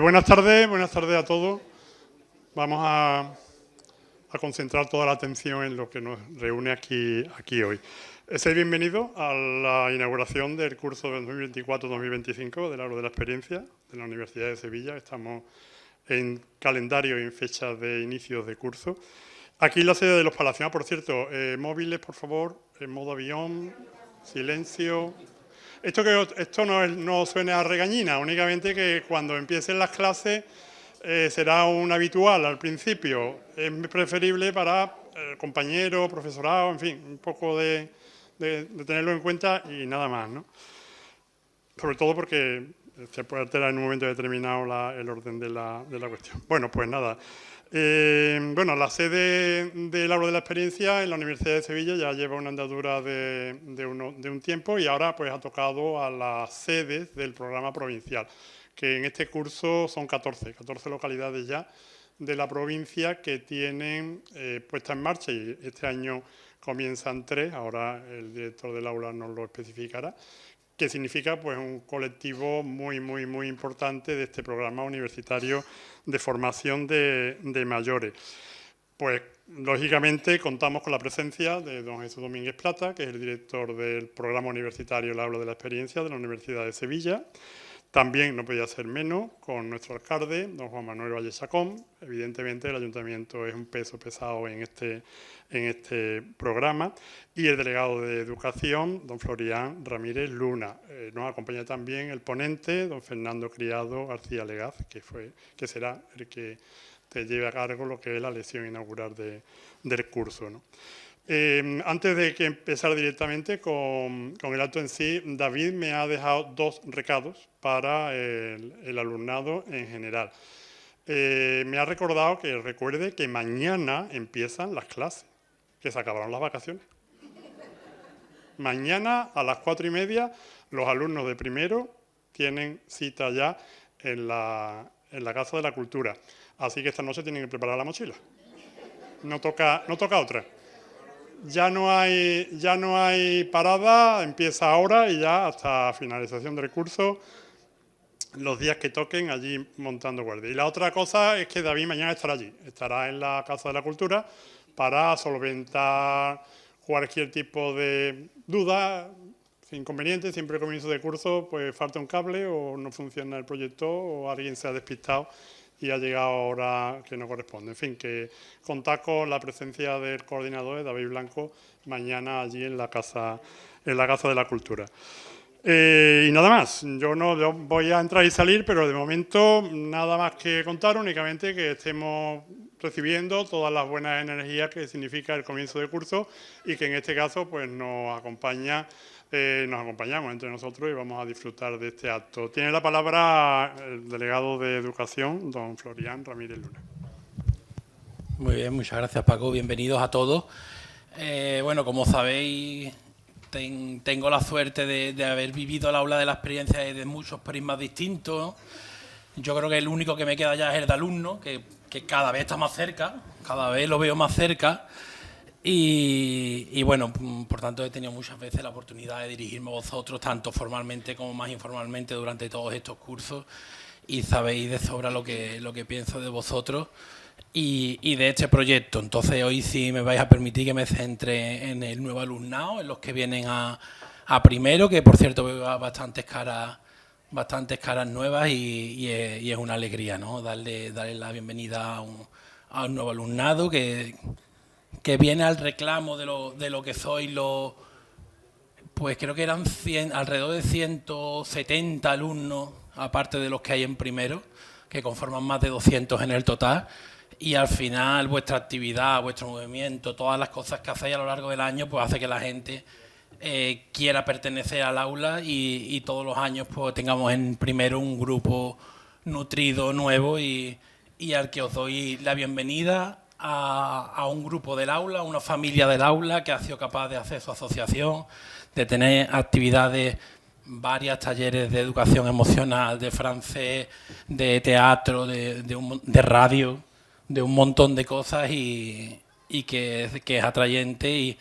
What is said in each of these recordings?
Buenas tardes a todos. Vamos a concentrar toda la atención en lo que nos reúne aquí hoy. Sed bienvenidos a la inauguración del curso 2024-2025 del Aula de la Experiencia de la Universidad de Sevilla. Estamos en calendario y en fechas de inicios de curso. Aquí la sede de los Palacios. Por cierto, móviles, por favor, en modo avión, silencio. Esto no suena a regañina, únicamente que cuando empiecen las clases será un habitual al principio. Es preferible para compañeros, profesorado, en fin, un poco de tenerlo en cuenta y nada más, ¿no? Sobre todo porque se puede alterar en un momento determinado el orden de la cuestión. Bueno, pues nada. La sede del Aula de la Experiencia en la Universidad de Sevilla ya lleva una andadura de un tiempo y ahora pues ha tocado a las sedes del programa provincial, que en este curso son 14 localidades ya de la provincia que tienen puesta en marcha, y este año comienzan 3, ahora el director del aula nos lo especificará, que significa pues un colectivo muy importante de este programa universitario de formación de mayores. Pues lógicamente contamos con la presencia de don Jesús Domínguez Plata, que es el director del programa universitario El Aula de la Experiencia de la Universidad de Sevilla. También no podía ser menos con nuestro alcalde, don Juan Manuel Valle Chacón. Evidentemente el ayuntamiento es un peso pesado en este programa, y el delegado de Educación, don Florián Ramírez Luna. Nos acompaña también el ponente, don Fernando Criado García Legaz, que será el que te lleve a cargo lo que es la lección inaugural del curso, ¿no? Antes de que empezar directamente con el acto en sí, David me ha dejado 2 recados para el alumnado en general. Me ha recordado que recuerde que mañana empiezan las clases, que se acabaron las vacaciones. Mañana a las 4:30 los alumnos de primero tienen cita ya en la Casa de la Cultura. Así que esta noche tienen que preparar la mochila. No toca otra. Ya no hay parada, empieza ahora y ya hasta finalización del curso, los días que toquen allí montando guardia. Y la otra cosa es que David mañana estará allí, estará en la Casa de la Cultura para solventar cualquier tipo de duda, inconveniente. Siempre al comienzo de curso pues falta un cable o no funciona el proyector o alguien se ha despistado y ha llegado ahora que no corresponde. En fin, que contar con la presencia del coordinador, David Blanco, mañana allí en la Casa de la Cultura. Y nada más, yo voy a entrar y salir, pero de momento nada más que contar, únicamente que estemos recibiendo todas las buenas energías que significa el comienzo de curso y que en este caso pues nos acompañamos entre nosotros y vamos a disfrutar de este acto. Tiene la palabra el delegado de Educación, don Florián Ramírez Luna. Muy bien, muchas gracias, Paco. Bienvenidos a todos. Bueno, como sabéis, tengo la suerte de haber vivido el aula de la experiencia desde muchos prismas distintos. Yo creo que el único que me queda ya es el de alumno, que cada vez está más cerca, cada vez lo veo más cerca. Y bueno, por tanto he tenido muchas veces la oportunidad de dirigirme a vosotros, tanto formalmente como más informalmente, durante todos estos cursos, y sabéis de sobra lo que pienso de vosotros y de este proyecto. Entonces hoy sí me vais a permitir que me centre en el nuevo alumnado, en los que vienen a primero, que por cierto veo bastantes caras nuevas y es una alegría, ¿no? Darle la bienvenida a un nuevo alumnado que viene al reclamo de lo que soy pues creo que eran alrededor de 170 alumnos, aparte de los que hay en primero, que conforman más de 200 en el total, y al final vuestra actividad, vuestro movimiento, todas las cosas que hacéis a lo largo del año, pues hace que la gente quiera pertenecer al aula y todos los años pues tengamos en primero un grupo nutrido, nuevo y al que os doy la bienvenida a un grupo del aula, a una familia del aula que ha sido capaz de hacer su asociación, de tener actividades, varios talleres de educación emocional, de francés, de teatro, de radio, de un montón de cosas y que es atrayente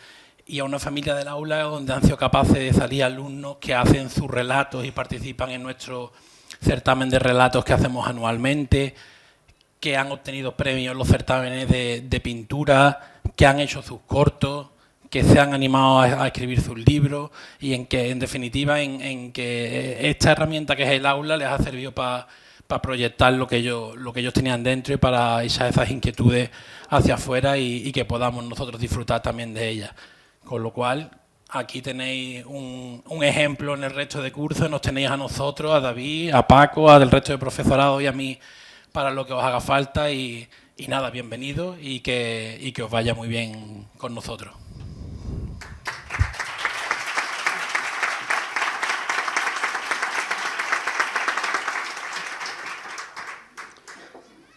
y a una familia del aula donde han sido capaces de salir alumnos que hacen sus relatos y participan en nuestro certamen de relatos que hacemos anualmente, que han obtenido premios en los certámenes de pintura, que han hecho sus cortos, que se han animado a escribir sus libros y en que, en definitiva, en que esta herramienta que es el aula les ha servido para proyectar lo que ellos tenían dentro y para echar esas inquietudes hacia afuera y que podamos nosotros disfrutar también de ellas. Con lo cual, aquí tenéis un ejemplo en el resto de cursos, nos tenéis a nosotros, a David, a Paco, al resto de profesorado y a mí para lo que os haga falta y nada, bienvenidos y que os vaya muy bien con nosotros.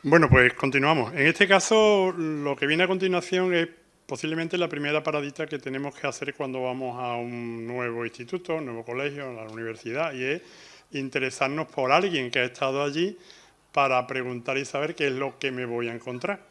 Bueno, pues continuamos. En este caso, lo que viene a continuación es posiblemente la primera paradita que tenemos que hacer cuando vamos a un nuevo instituto, un nuevo colegio, a la universidad, y es interesarnos por alguien que ha estado allí para preguntar y saber qué es lo que me voy a encontrar.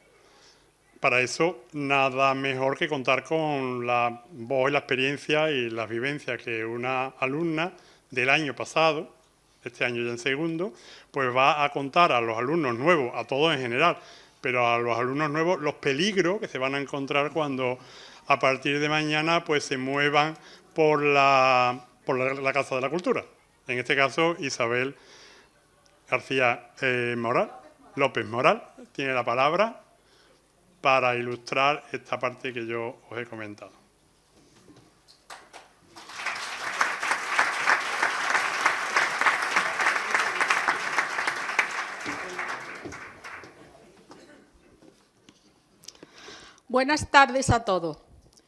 Para eso, nada mejor que contar con la voz y la experiencia y las vivencias que una alumna del año pasado, este año ya en segundo, pues va a contar a los alumnos nuevos, a todos en general, pero a los alumnos nuevos los peligros que se van a encontrar cuando a partir de mañana pues se muevan por la Casa de la Cultura. En este caso, Isabel García López Moral tiene la palabra para ilustrar esta parte que yo os he comentado. Buenas tardes a todos.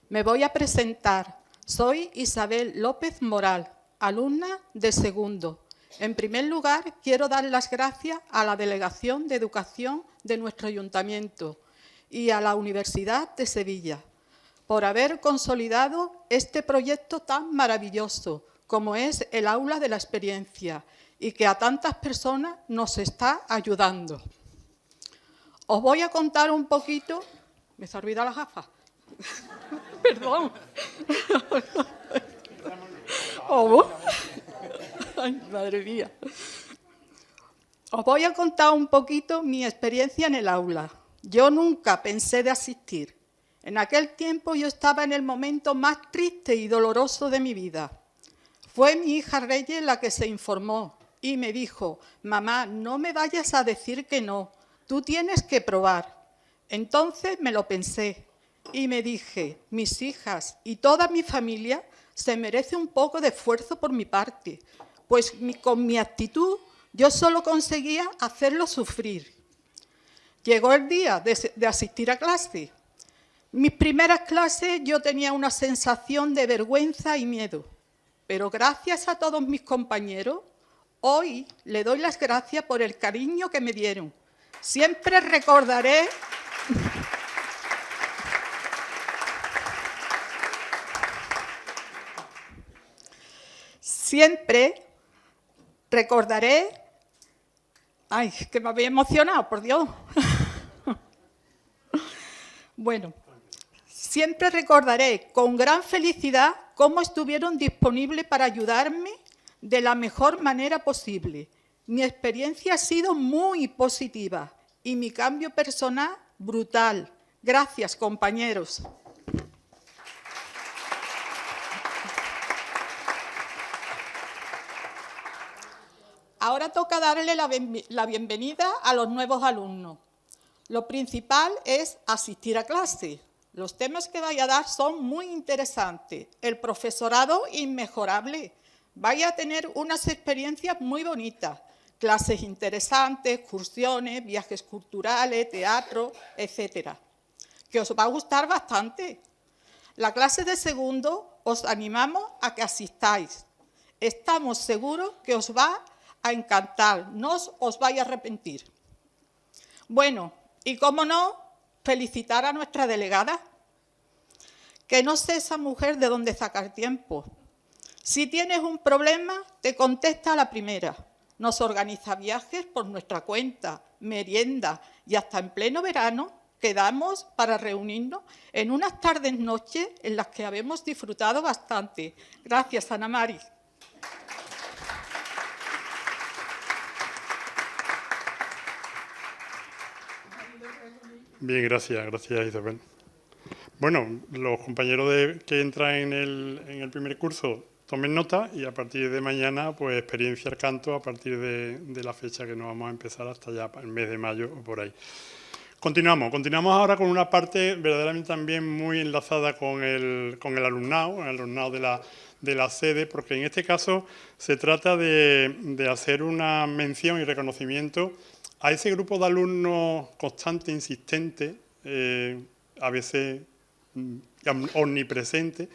Me voy a presentar. Soy Isabel López Moral, alumna de segundo. En primer lugar, quiero dar las gracias a la Delegación de Educación de nuestro Ayuntamiento y a la Universidad de Sevilla por haber consolidado este proyecto tan maravilloso como es el Aula de la Experiencia y que a tantas personas nos está ayudando. Os voy a contar un poquito... ¿Me se ha olvidado las gafas? Perdón. Ay, madre mía. Os voy a contar un poquito mi experiencia en el aula. Yo nunca pensé de asistir. En aquel tiempo yo estaba en el momento más triste y doloroso de mi vida. Fue mi hija Reyes la que se informó y me dijo: mamá, no me vayas a decir que no, tú tienes que probar. Entonces me lo pensé y me dije, mis hijas y toda mi familia se merece un poco de esfuerzo por mi parte, pues con mi actitud yo solo conseguía hacerlo sufrir. Llegó el día de asistir a clase. Mis primeras clases yo tenía una sensación de vergüenza y miedo, pero gracias a todos mis compañeros, hoy le doy las gracias por el cariño que me dieron. Siempre recordaré... Siempre recordaré... Ay, que me había emocionado, por Dios. Bueno, siempre recordaré con gran felicidad cómo estuvieron disponibles para ayudarme de la mejor manera posible. Mi experiencia ha sido muy positiva y mi cambio personal brutal. Gracias, compañeros. Ahora toca darle la bienvenida a los nuevos alumnos. Lo principal es asistir a clase. Los temas que vaya a dar son muy interesantes. El profesorado inmejorable. Vaya a tener unas experiencias muy bonitas. Clases interesantes, excursiones, viajes culturales, teatro, etcétera. Que os va a gustar bastante. La clase de segundo os animamos a que asistáis. Estamos seguros que os va a encantar, no os vais a arrepentir. Bueno, y cómo no, felicitar a nuestra delegada, que no sé esa mujer de dónde sacar tiempo. Si tienes un problema, te contesta a la primera. Nos organiza viajes por nuestra cuenta, merienda y hasta en pleno verano quedamos para reunirnos en unas tardes-noches en las que habemos disfrutado bastante. Gracias, Ana Mari. Bien, gracias Isabel. Bueno, los compañeros que entran en el primer curso tomen nota y a partir de mañana pues experienciar canto a partir de la fecha que nos vamos a empezar hasta ya el mes de mayo o por ahí. Continuamos ahora con una parte verdaderamente también muy enlazada con el alumnado de la sede, porque en este caso se trata de hacer una mención y reconocimiento a ese grupo de alumnos constante, insistente, a veces omnipresente,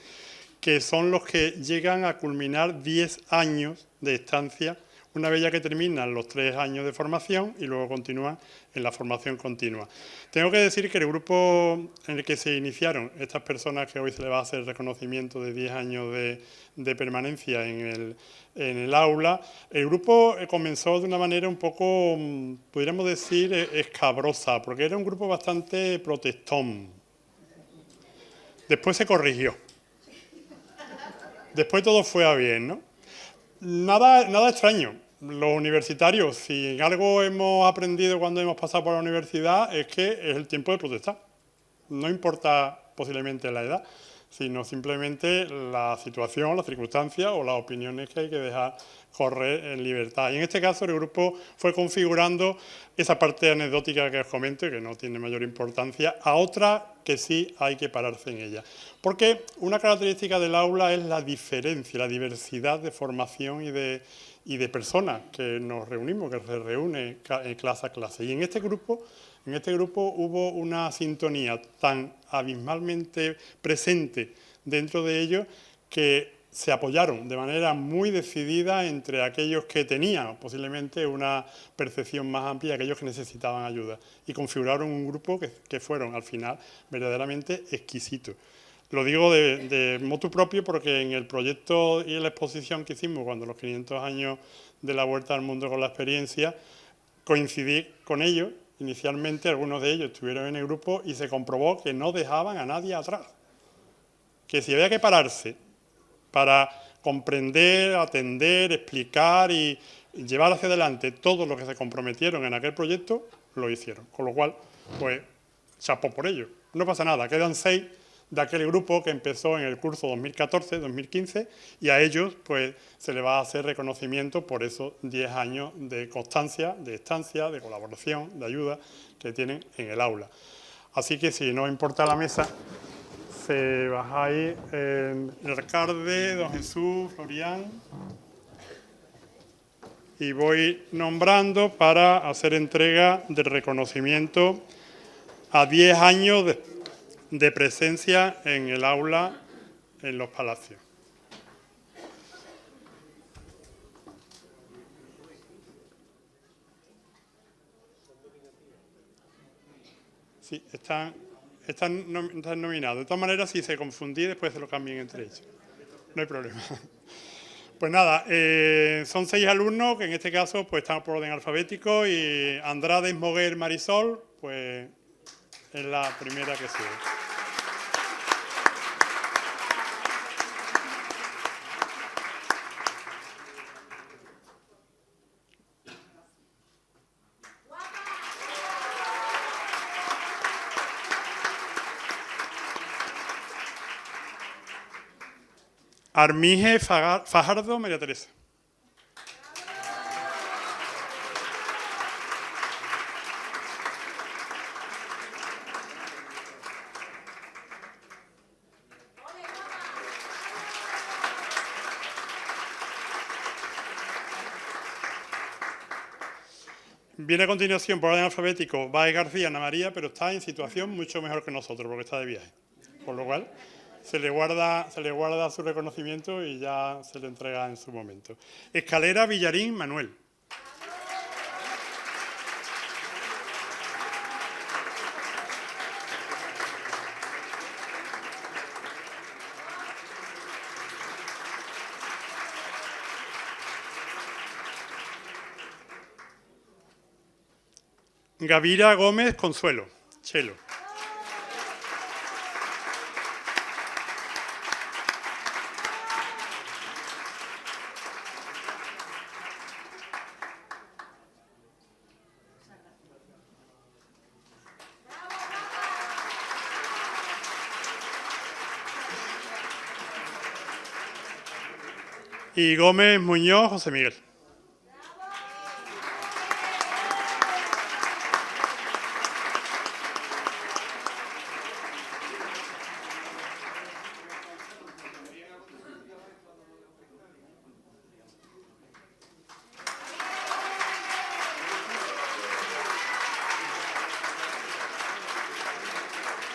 que son los que llegan a culminar 10 años de estancia, una vez ya que terminan los 3 años de formación y luego continúan en la formación continua. Tengo que decir que el grupo en el que se iniciaron estas personas que hoy se les va a hacer reconocimiento de 10 años de permanencia en el aula, el grupo comenzó de una manera un poco, podríamos decir, escabrosa, porque era un grupo bastante protestón. Después se corrigió. Después todo fue a bien, ¿no? Nada extraño. Los universitarios, si en algo hemos aprendido cuando hemos pasado por la universidad, es que es el tiempo de protestar. No importa posiblemente la edad, sino simplemente la situación, las circunstancias o las opiniones que hay que dejar correr en libertad. Y en este caso el grupo fue configurando esa parte anecdótica que os comento y que no tiene mayor importancia, a otra que sí hay que pararse en ella. Porque una característica del aula es la diferencia, la diversidad de formación y de personas que nos reunimos, que se reúne clase a clase. Y en este grupo hubo una sintonía tan abismalmente presente dentro de ellos que se apoyaron de manera muy decidida entre aquellos que tenían posiblemente una percepción más amplia y aquellos que necesitaban ayuda. Y configuraron un grupo que fueron al final verdaderamente exquisitos. Lo digo de motu propio porque en el proyecto y en la exposición que hicimos cuando los 500 años de la Vuelta al Mundo con la Experiencia, coincidí con ellos. Inicialmente algunos de ellos estuvieron en el grupo y se comprobó que no dejaban a nadie atrás. Que si había que pararse para comprender, atender, explicar y llevar hacia adelante todo lo que se comprometieron en aquel proyecto, lo hicieron. Con lo cual, pues, chapó por ello. No pasa nada, quedan 6 de aquel grupo que empezó en el curso 2014-2015 y a ellos pues se les va a hacer reconocimiento por esos 10 años de constancia, de estancia, de colaboración, de ayuda que tienen en el aula. Así que si no importa la mesa, se bajáis el alcalde, don Jesús, Florian, y voy nombrando para hacer entrega del reconocimiento a 10 años de presencia en el aula, en los palacios. Sí, están nominados. De todas maneras, si se confundí, después se lo cambien entre ellos. No hay problema. Pues nada, son 6 alumnos, que en este caso pues están por orden alfabético, y Andrade Moguer Marisol, pues es la primera que sigue. Armije Fajardo María Teresa. Viene a continuación, por orden alfabético, Baez García Ana María, pero está en situación mucho mejor que nosotros, porque está de viaje. Por lo cual, se le guarda su reconocimiento y ya se le entrega en su momento. Escalera Villarín Manuel. Gavira Gómez Consuelo, Chelo. Y Gómez Muñoz José Miguel.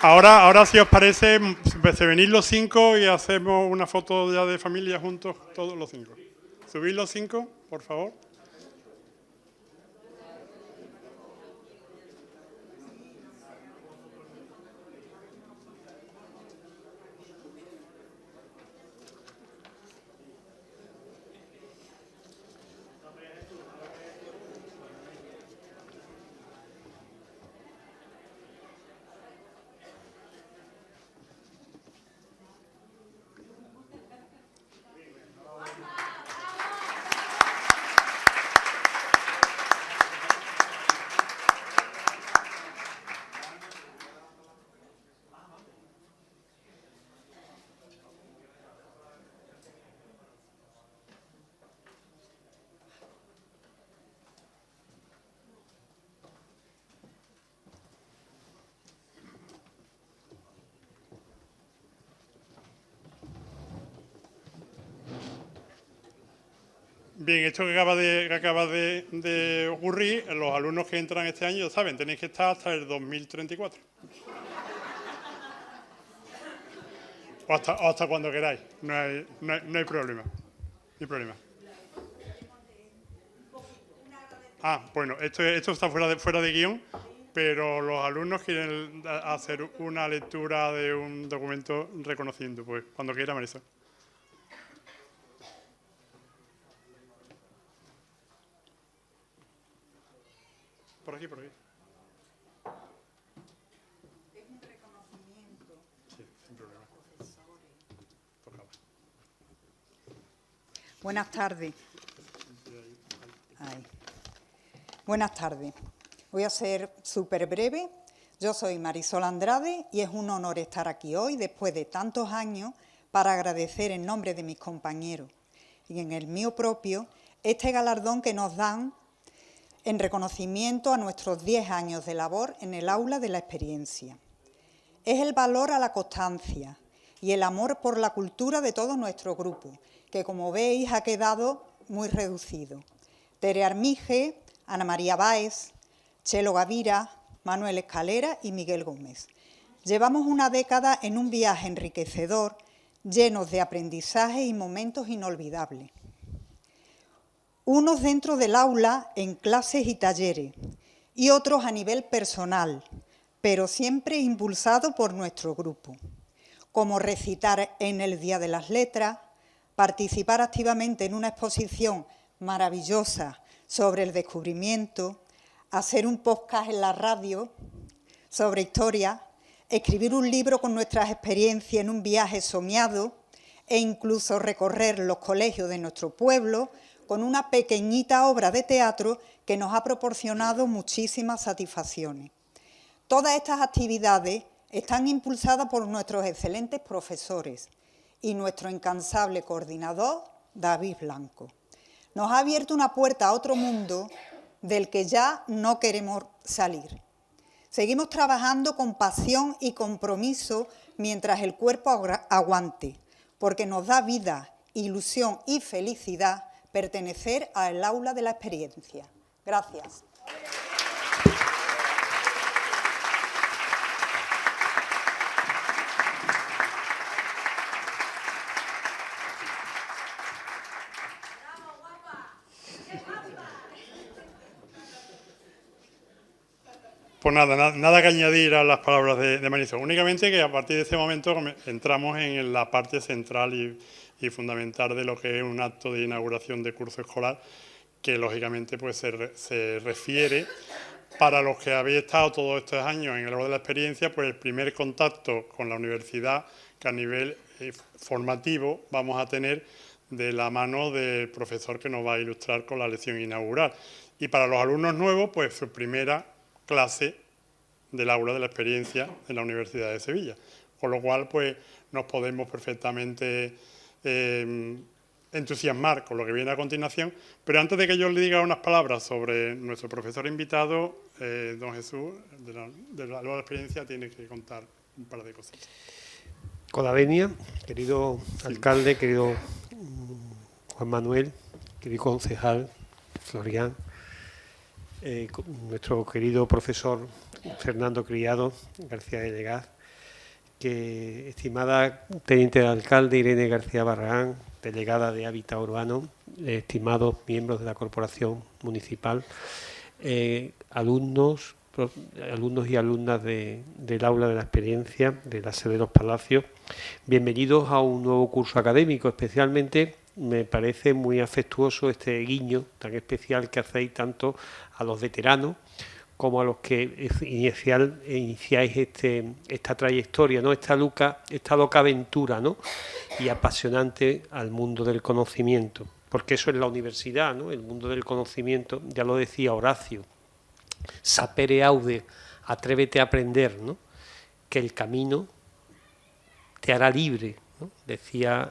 Ahora, si os parece, se venís los 5 y hacemos una foto ya de familia juntos, todos los 5. Subid los 5, por favor. Bien, esto que acaba de ocurrir, los alumnos que entran este año, saben, tenéis que estar hasta el 2034. O hasta cuando queráis, no hay problema. No hay problema. Bueno, esto está fuera de guión, pero los alumnos quieren hacer una lectura de un documento reconociendo. Pues cuando quiera, Marisol. Por aquí. Es un reconocimiento. Sí, sin problema. Tocaba. Buenas tardes. Buenas tardes. Voy a ser súper breve. Yo soy Marisol Andrade y es un honor estar aquí hoy, después de tantos años, para agradecer en nombre de mis compañeros y en el mío propio este galardón que nos dan en reconocimiento a nuestros 10 años de labor en el aula de la experiencia. Es el valor a la constancia y el amor por la cultura de todo nuestro grupo, que como veis ha quedado muy reducido. Tere Armige, Ana María Báez, Chelo Gavira, Manuel Escalera y Miguel Gómez. Llevamos una década en un viaje enriquecedor, llenos de aprendizaje y momentos inolvidables. Unos dentro del aula en clases y talleres y otros a nivel personal, pero siempre impulsado por nuestro grupo, como recitar en el Día de las Letras, participar activamente en una exposición maravillosa sobre el descubrimiento, hacer un podcast en la radio sobre historia, escribir un libro con nuestras experiencias en un viaje soñado e incluso recorrer los colegios de nuestro pueblo con una pequeñita obra de teatro que nos ha proporcionado muchísimas satisfacciones. Todas estas actividades están impulsadas por nuestros excelentes profesores y nuestro incansable coordinador, David Blanco. Nos ha abierto una puerta a otro mundo del que ya no queremos salir. Seguimos trabajando con pasión y compromiso mientras el cuerpo aguante, porque nos da vida, ilusión y felicidad pertenecer al aula de la experiencia. Gracias. Pues nada que añadir a las palabras de Marisol. Únicamente que a partir de este momento entramos en la parte central y fundamental de lo que es un acto de inauguración de curso escolar, que lógicamente pues se refiere, para los que habéis estado todos estos años en el aula de la experiencia, pues el primer contacto con la universidad que a nivel formativo vamos a tener de la mano del profesor que nos va a ilustrar con la lección inaugural. Y para los alumnos nuevos, pues su primera clase del aula de la experiencia en la Universidad de Sevilla. Con lo cual, pues nos podemos perfectamente entusiasmar con lo que viene a continuación, pero antes de que yo le diga unas palabras sobre nuestro profesor invitado, don Jesús, de la experiencia, tiene que contar un par de cosas. Con la venia, querido alcalde, querido Juan Manuel, querido concejal Florian, nuestro querido profesor Fernando Criado García de Legaz, que estimada teniente de alcalde Irene García Barragán, delegada de Hábitat Urbano, estimados miembros de la corporación municipal, alumnos y alumnas del aula de la experiencia de la sede de los Palacios, bienvenidos a un nuevo curso académico. Especialmente me parece muy afectuoso este guiño tan especial que hacéis tanto a los veteranos como a los que iniciáis esta trayectoria, ¿no? Esta loca aventura, ¿no? Y apasionante al mundo del conocimiento, porque eso es la universidad, ¿no? El mundo del conocimiento, ya lo decía Horacio, sapere aude, atrévete a aprender, ¿no? Que el camino te hará libre, ¿no?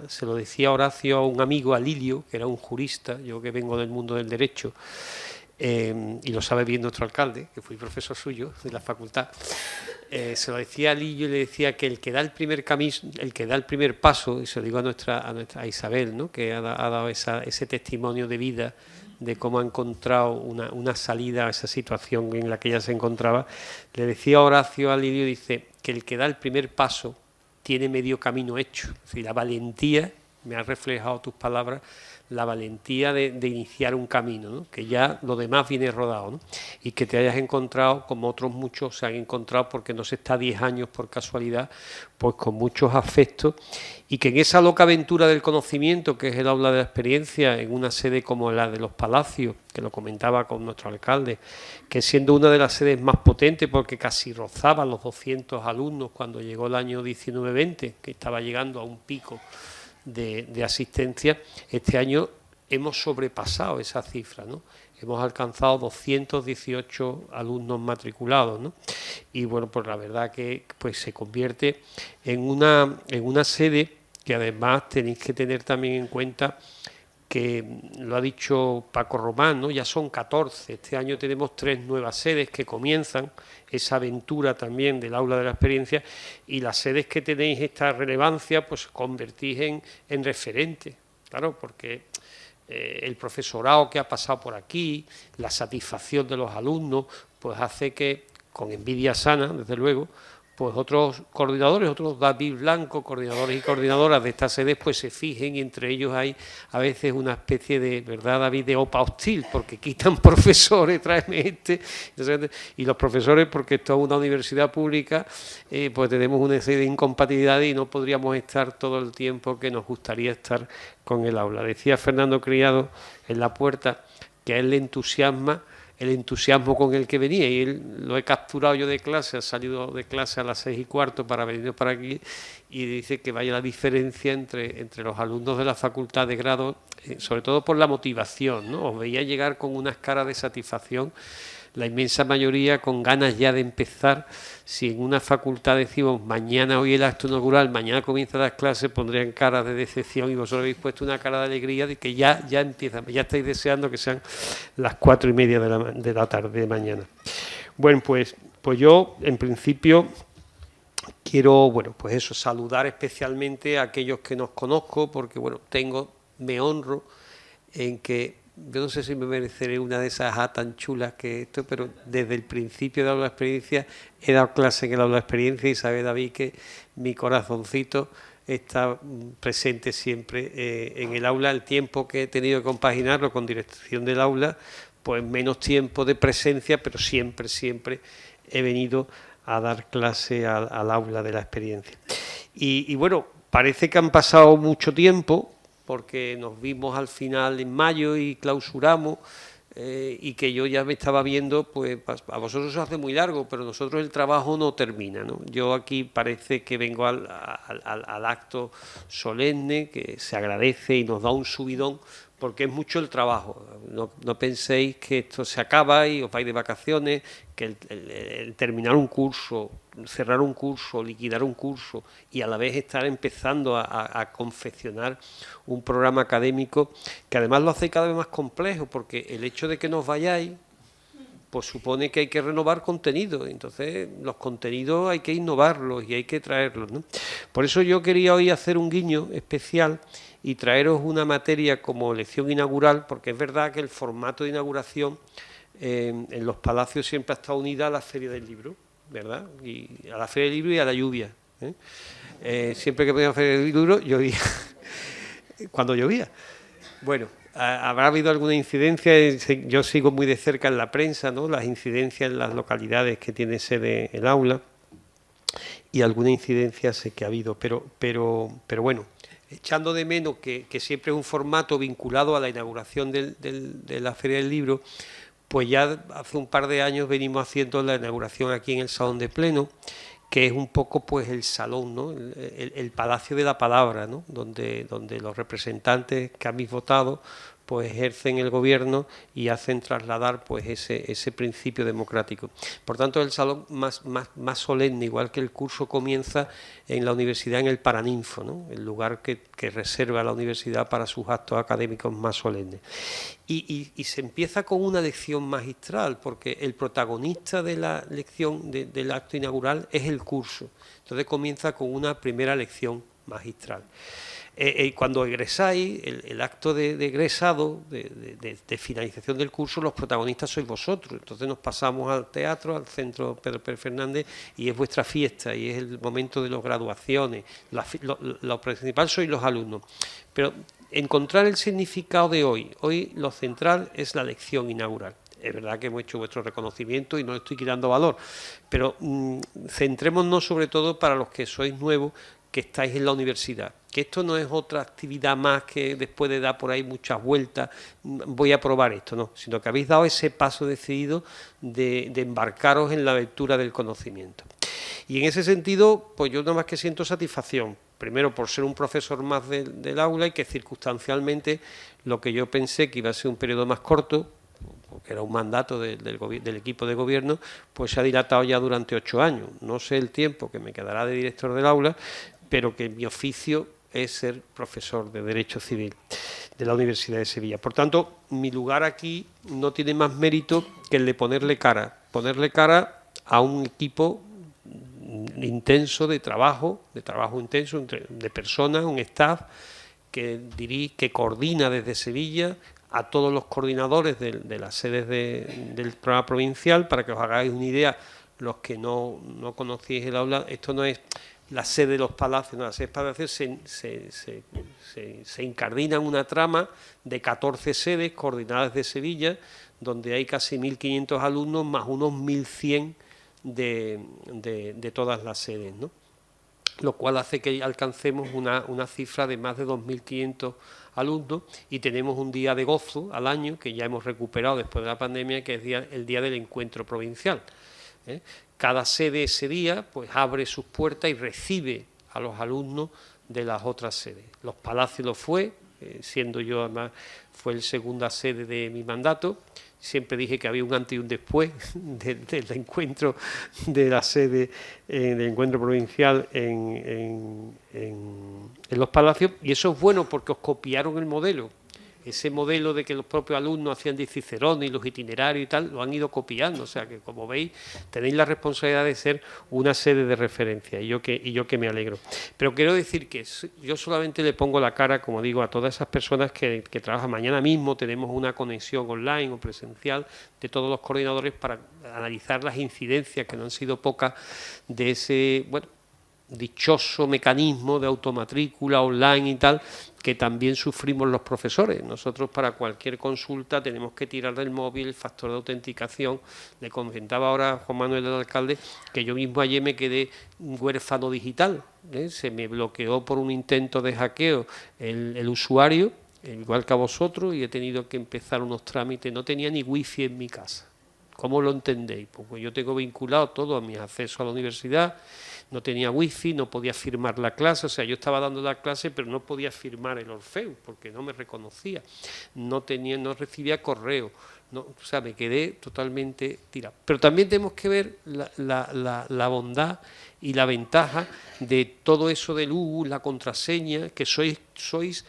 Se lo decía Horacio a un amigo, a Lilio, que era un jurista, yo que vengo del mundo del derecho, y lo sabe bien nuestro alcalde, que fui profesor suyo de la facultad. Se lo decía a Lillo y le decía que el que da el primer paso, y se lo digo a Isabel, ¿no? Que ha dado ese testimonio de vida de cómo ha encontrado una salida a esa situación en la que ella se encontraba. Le decía Horacio a Lilio, dice, que el que da el primer paso tiene medio camino hecho. Es decir, la valentía, me ha reflejado tus palabras, la valentía de iniciar un camino, ¿no? Que ya lo demás viene rodado, ¿no? Y que te hayas encontrado, como otros muchos se han encontrado, porque no se está 10 años por casualidad, pues con muchos afectos, y que en esa loca aventura del conocimiento, que es el aula de la experiencia, en una sede como la de los Palacios, que lo comentaba con nuestro alcalde, que siendo una de las sedes más potentes, porque casi rozaba los 200 alumnos cuando llegó el año 19-20, que estaba llegando a un pico de asistencia, este año hemos sobrepasado esa cifra, ¿no? Hemos alcanzado 218 alumnos matriculados, ¿no? Y bueno, pues la verdad que pues se convierte en una sede que además tenéis que tener también en cuenta que lo ha dicho Paco Román, ¿no? Ya son 14, este año tenemos 3 nuevas sedes que comienzan esa aventura también del aula de la experiencia, y las sedes que tenéis esta relevancia pues convertís en referentes, claro, porque el profesorado que ha pasado por aquí, la satisfacción de los alumnos, pues hace que, con envidia sana, desde luego, pues otros coordinadores, otros David Blanco, coordinadores y coordinadoras de estas sedes, pues se fijen, y entre ellos hay a veces una especie de, ¿verdad, David?, de opa hostil, porque quitan profesores, tráeme y los profesores, porque esto es una universidad pública, pues tenemos una serie de incompatibilidades y no podríamos estar todo el tiempo que nos gustaría estar con el aula. Decía Fernando Criado en la puerta que a él le entusiasma el entusiasmo con el que venía, y él lo he capturado yo de clase, ha salido de clase a las 6:15 para venir para aquí, y dice que vaya la diferencia entre los alumnos de la facultad de grado, sobre todo por la motivación, ¿no? Os veía llegar con unas caras de satisfacción, la inmensa mayoría con ganas ya de empezar. Si en una facultad decimos mañana, hoy el acto inaugural, mañana comienzan las clases, pondrían caras de decepción, y vosotros habéis puesto una cara de alegría de que ya empiezan, ya estáis deseando que sean las 4:30 de la tarde de mañana. Bueno, pues yo en principio quiero, bueno, pues eso, saludar especialmente a aquellos que nos conozco, porque bueno, me honro en que yo no sé si me mereceré una de esas tan chulas que esto, pero desde el principio de Aula de Experiencia he dado clase en el Aula de Experiencia, y sabe David que mi corazoncito está presente siempre en el aula. El tiempo que he tenido que compaginarlo con dirección del aula, pues menos tiempo de presencia, pero siempre he venido a dar clase al aula de la experiencia. Y bueno, parece que han pasado mucho tiempo, porque nos vimos al final en mayo y clausuramos, y que yo ya me estaba viendo, pues a vosotros se hace muy largo, pero nosotros el trabajo no termina, ¿no? Yo aquí parece que vengo al acto solemne, que se agradece y nos da un subidón, porque es mucho el trabajo. No penséis que esto se acaba y os vais de vacaciones, que el terminar un curso, cerrar un curso, liquidar un curso y a la vez estar empezando a confeccionar un programa académico que además lo hace cada vez más complejo, porque el hecho de que nos vayáis pues supone que hay que renovar contenido, entonces los contenidos hay que innovarlos y hay que traerlos, ¿no? Por eso yo quería hoy hacer un guiño especial y traeros una materia como lección inaugural, porque es verdad que el formato de inauguración en los palacios siempre ha estado unida a la Feria del Libro, ¿verdad? Y a la Feria del Libro y a la lluvia, siempre que venía a la Feria del Libro llovía, cuando llovía. Bueno, habrá habido alguna incidencia, yo sigo muy de cerca en la prensa, ¿no?, las incidencias en las localidades que tiene sede el aula, y alguna incidencia sé que ha habido, pero bueno, echando de menos que siempre es un formato vinculado a la inauguración de la Feria del Libro, pues ya hace un par de años venimos haciendo la inauguración aquí en el Salón de Pleno, que es un poco pues el salón, ¿no?, el palacio de la palabra, ¿no?, donde los representantes que habéis votado pues ejercen el gobierno y hacen trasladar pues ese principio democrático. Por tanto, el salón más solemne, igual que el curso comienza en la universidad, en el Paraninfo, ¿no?, el lugar que reserva la universidad para sus actos académicos más solemnes. Y se empieza con una lección magistral, porque el protagonista de la lección, del acto inaugural, es el curso. Entonces comienza con una primera lección magistral. Cuando egresáis, el acto de egresado, de finalización del curso, los protagonistas sois vosotros. Entonces nos pasamos al teatro, al Centro Pedro Pérez Fernández, y es vuestra fiesta, y es el momento de las graduaciones. Lo principal sois los alumnos. Pero encontrar el significado de hoy lo central es la lección inaugural. Es verdad que hemos hecho vuestro reconocimiento y no estoy quitando valor, pero centrémonos sobre todo para los que sois nuevos, que estáis en la universidad, que esto no es otra actividad más que después de dar por ahí muchas vueltas, voy a probar esto, no, sino que habéis dado ese paso decidido de embarcaros en la aventura del conocimiento. Y en ese sentido, pues yo nada más que siento satisfacción, primero por ser un profesor más del aula y que circunstancialmente lo que yo pensé que iba a ser un periodo más corto, porque era un mandato del equipo de gobierno, pues se ha dilatado ya durante 8 años. No sé el tiempo que me quedará de director del aula, pero que mi oficio es ser profesor de Derecho Civil de la Universidad de Sevilla. Por tanto, mi lugar aquí no tiene más mérito que el de ponerle cara a un equipo intenso de trabajo intenso, de personas, un staff que coordina desde Sevilla a todos los coordinadores de las sedes del programa provincial. Para que os hagáis una idea, los que no conocíais el aula, esto no es la sede de los palacios, no, las sedes palacios se incardinan una trama de 14 sedes coordinadas de Sevilla, donde hay casi 1.500 alumnos más unos 1.100 de todas las sedes, ¿no? Lo cual hace que alcancemos una cifra de más de 2.500 alumnos, y tenemos un día de gozo al año que ya hemos recuperado después de la pandemia, que es el día del encuentro provincial. Cada sede ese día pues abre sus puertas y recibe a los alumnos de las otras sedes. Los Palacios lo fue, siendo yo además fue la segunda sede de mi mandato. Siempre dije que había un antes y un después del encuentro de la sede, del encuentro provincial en los Palacios, y eso es bueno porque os copiaron el modelo. Ese modelo de que los propios alumnos hacían de Cicerón y los itinerarios y tal, lo han ido copiando. O sea que, como veis, tenéis la responsabilidad de ser una sede de referencia, y yo que me alegro. Pero quiero decir que yo solamente le pongo la cara, como digo, a todas esas personas que trabajan. Mañana mismo tenemos una conexión online o presencial de todos los coordinadores para analizar las incidencias, que no han sido pocas, de ese, bueno, dichoso mecanismo de automatrícula online y tal, que también sufrimos los profesores. Nosotros para cualquier consulta tenemos que tirar del móvil el factor de autenticación. Le comentaba ahora a Juan Manuel, el alcalde, que yo mismo ayer me quedé huérfano digital, se me bloqueó por un intento de hackeo el usuario, igual que a vosotros, y he tenido que empezar unos trámites. No tenía ni wifi en mi casa, ¿Cómo lo entendéis? Pues yo tengo vinculado todo a mi acceso a la universidad, no tenía wifi, no podía firmar la clase, o sea, yo estaba dando la clase pero no podía firmar el Orfeus porque no me reconocía, no recibía correo, no, o sea, me quedé totalmente tirado. Pero también tenemos que ver la bondad y la ventaja de todo eso del la contraseña, que sois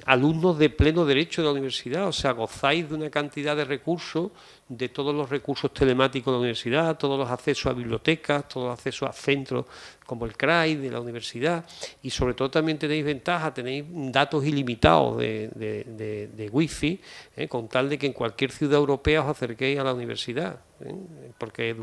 alumnos de pleno derecho de la universidad, o sea, gozáis de una cantidad de recursos, de todos los recursos telemáticos de la universidad, todos los accesos a bibliotecas, todos los accesos a centros como el CRAI de la universidad, y sobre todo también tenéis ventaja, tenéis datos ilimitados de wifi, con tal de que en cualquier ciudad europea os acerquéis a la universidad, porque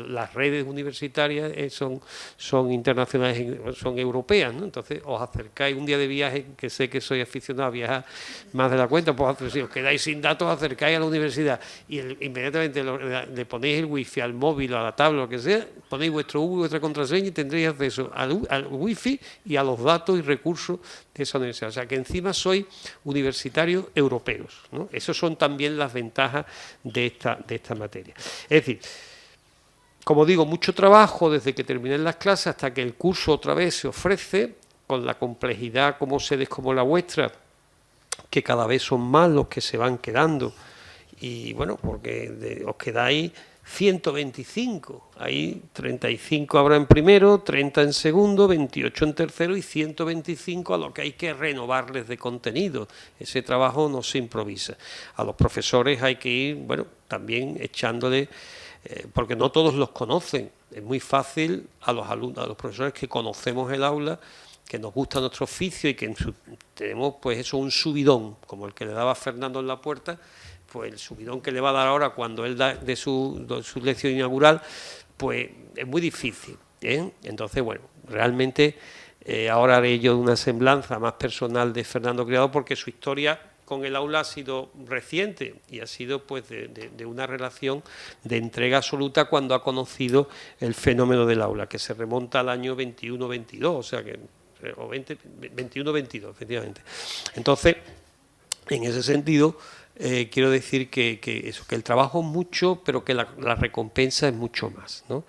las redes universitarias son internacionales, son europeas, ¿no? Entonces os acercáis un día de viaje, que sé que soy aficionado a viajar más de la cuenta, pues si os quedáis sin datos, os acercáis a la universidad y inmediatamente le ponéis el wifi al móvil, a la tabla, lo que sea, ponéis vuestro vuestra contraseña y tendréis acceso al wifi y a los datos y recursos de esa universidad. O sea que encima sois universitarios europeos, ¿no? Esas son también las ventajas de esta materia. Es decir, como digo, mucho trabajo desde que terminé las clases hasta que el curso otra vez se ofrece, con la complejidad como sedes como la vuestra, que cada vez son más los que se van quedando. Y bueno, porque os quedáis 125, ahí 35 habrá en primero, 30 en segundo, 28 en tercero y 125 a lo que hay que renovarles de contenido. Ese trabajo no se improvisa. A los profesores hay que ir, bueno, también echándole, porque no todos los conocen. Es muy fácil a los alumnos, a los profesores que conocemos el aula, que nos gusta nuestro oficio y que tenemos pues eso, un subidón, como el que le daba Fernando en la puerta, pues el subidón que le va a dar ahora cuando él da de su lección inaugural, pues es muy difícil, ¿eh? Entonces, bueno, realmente ahora haré yo una semblanza más personal de Fernando Criado, porque su historia con el aula ha sido reciente y ha sido pues de una relación de entrega absoluta cuando ha conocido el fenómeno del aula, que se remonta al año 21-22, o sea que, o 21-22, efectivamente. Entonces, en ese sentido, quiero decir que el trabajo es mucho, pero que la recompensa es mucho más, ¿no?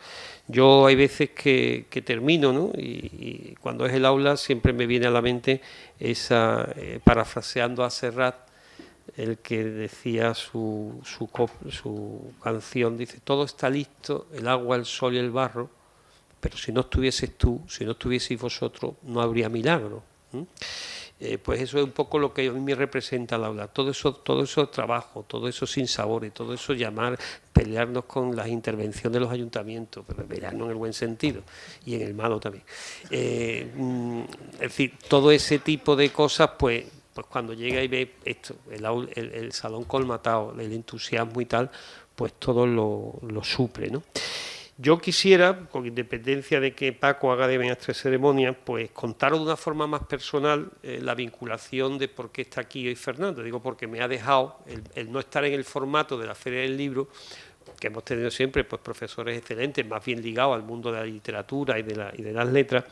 Yo hay veces que termino, ¿no? Y cuando es el aula siempre me viene a la mente esa, parafraseando a Serrat, el que decía su canción, dice: todo está listo, el agua, el sol y el barro, pero si no estuvieses tú, si no estuvieseis vosotros, no habría milagro. Pues eso es un poco lo que a mí me representa el aula, todo eso trabajo, todo eso sinsabores, todo eso pelearnos con las intervenciones de los ayuntamientos, pero pelearnos en el buen sentido y en el malo también. Es decir, todo ese tipo de cosas, pues cuando llega y ve esto, el salón colmatado, el entusiasmo y tal, pues todo lo suple, ¿no? Yo quisiera, con independencia de que Paco haga de maestre de ceremonias, pues contaros de una forma más personal la vinculación de por qué está aquí hoy Fernando. Digo porque me ha dejado el no estar en el formato de la Feria del Libro, que hemos tenido siempre pues profesores excelentes, más bien ligados al mundo de la literatura y de las letras,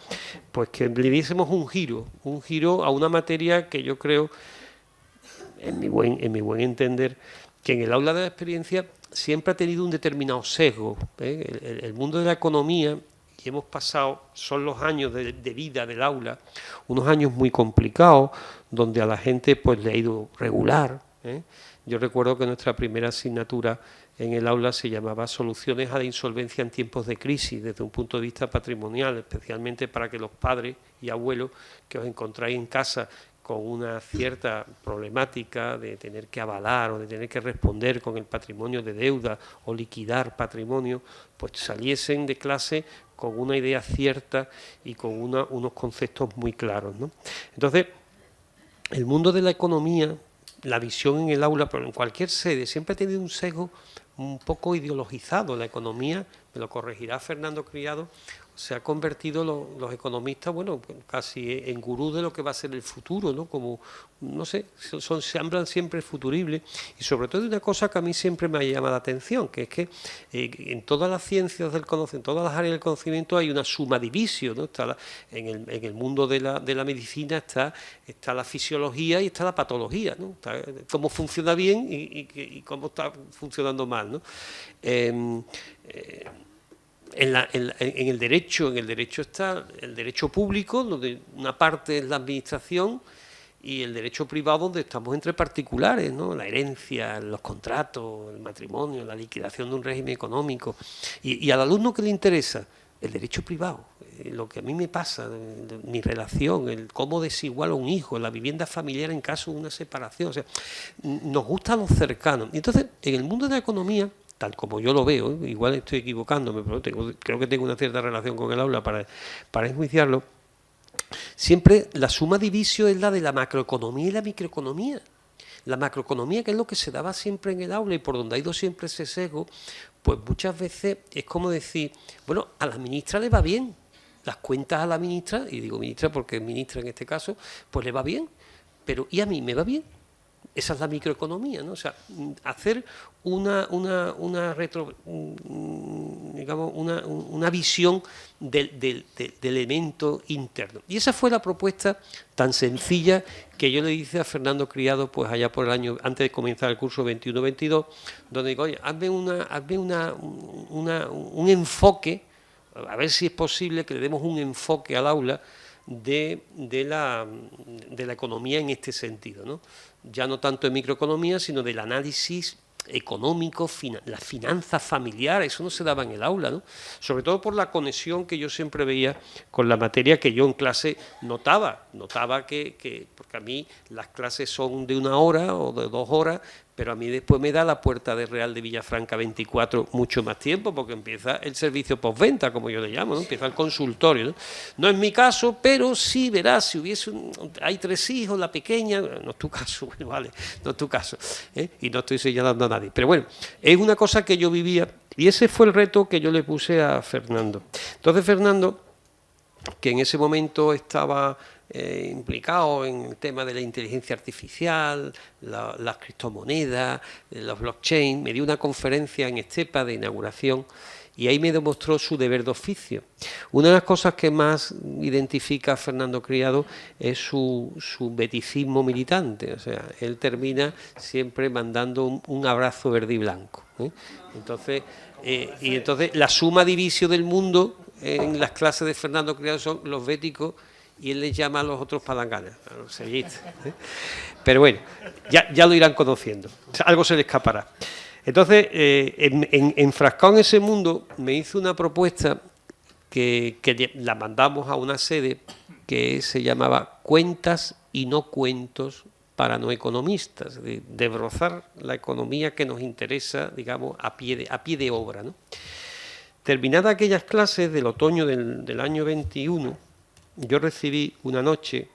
pues que le diésemos un giro a una materia que yo creo, en mi buen entender, que en el aula de la experiencia siempre ha tenido un determinado sesgo, ¿eh? El mundo de la economía, y hemos pasado, son los años de vida del aula, unos años muy complicados, donde a la gente pues le ha ido regular, ¿eh? Yo recuerdo que nuestra primera asignatura en el aula se llamaba Soluciones a la insolvencia en tiempos de crisis, desde un punto de vista patrimonial, especialmente para que los padres y abuelos que os encontráis en casa con una cierta problemática de tener que avalar o de tener que responder con el patrimonio de deuda o liquidar patrimonio, pues saliesen de clase con una idea cierta y con unos conceptos muy claros, ¿no? Entonces, el mundo de la economía, la visión en el aula, pero en cualquier sede, siempre ha tenido un sesgo un poco ideologizado. La economía, me lo corregirá Fernando Criado, se ha convertido los economistas, bueno, casi en gurús de lo que va a ser el futuro, ¿no? Como, no sé, se hablan siempre futuribles, y sobre todo de una cosa que a mí siempre me ha llamado la atención, que es que en todas las ciencias del conocimiento, en todas las áreas del conocimiento hay una suma divisio, ¿no? Está en el mundo de la medicina está la fisiología y está la patología, ¿no? Está cómo funciona bien y cómo está funcionando mal, ¿no? En el derecho está el derecho público, donde una parte es la administración, y el derecho privado, donde estamos entre particulares, ¿no? La herencia, los contratos, el matrimonio, la liquidación de un régimen económico. Y al alumno que le interesa el derecho privado, lo que a mí me pasa, mi relación, el cómo desigual a un hijo, la vivienda familiar en caso de una separación, o sea, nos gusta lo cercano. Y entonces, en el mundo de la economía, tal como yo lo veo, igual estoy equivocándome, pero creo que tengo una cierta relación con el aula para enjuiciarlo, siempre la suma divisio es la de la macroeconomía y la microeconomía. La macroeconomía, que es lo que se daba siempre en el aula y por donde ha ido siempre ese sesgo, pues muchas veces es como decir, bueno, a la ministra le va bien, las cuentas a la ministra, y digo ministra porque es ministra en este caso, pues le va bien, pero ¿y a mí me va bien? Esa es la microeconomía, ¿no? O sea, hacer una visión del elemento interno. Y esa fue la propuesta tan sencilla que yo le hice a Fernando Criado, pues allá por el año, antes de comenzar el curso 21-22, donde digo, oye, hazme un enfoque, a ver si es posible que le demos un enfoque al aula de la economía en este sentido, ¿no? Ya no tanto de microeconomía, sino del análisis económico, las finanzas familiares, eso no se daba en el aula, ¿no? Sobre todo por la conexión que yo siempre veía con la materia que yo en clase notaba que porque a mí las clases son de 1 hora o de 2 horas, pero a mí después me da la Puerta de Real de Villafranca 24 mucho más tiempo, porque empieza el servicio postventa, como yo le llamo, ¿no? Empieza el consultorio, ¿no? No es mi caso, pero sí, verás, si hubiese hay 3 hijos, la pequeña, no es tu caso, bueno, vale, no es tu caso, ¿eh? Y no estoy señalando a nadie, pero bueno, es una cosa que yo vivía, y ese fue el reto que yo le puse a Fernando. Entonces Fernando, que en ese momento estaba implicado en el tema de la inteligencia artificial, las criptomonedas, los blockchain, me dio una conferencia en Estepa de inauguración y ahí me demostró su deber de oficio. Una de las cosas que más identifica a Fernando Criado es su beticismo militante, o sea, él termina siempre mandando un abrazo verde y blanco, ¿eh? Entonces, la suma divisio del mundo en las clases de Fernando Criado son los béticos, y él les llama a los otros palanganas, a los sellistas, ¿eh? Pero bueno, ya lo irán conociendo, o sea, algo se le escapará. Entonces, enfrascado en ese mundo, me hizo una propuesta que la mandamos a una sede que se llamaba Cuentas y no cuentos para no economistas, de desbrozar la economía que nos interesa, digamos, a pie de obra, ¿no? Terminadas aquellas clases del otoño del año 21, yo recibí una noche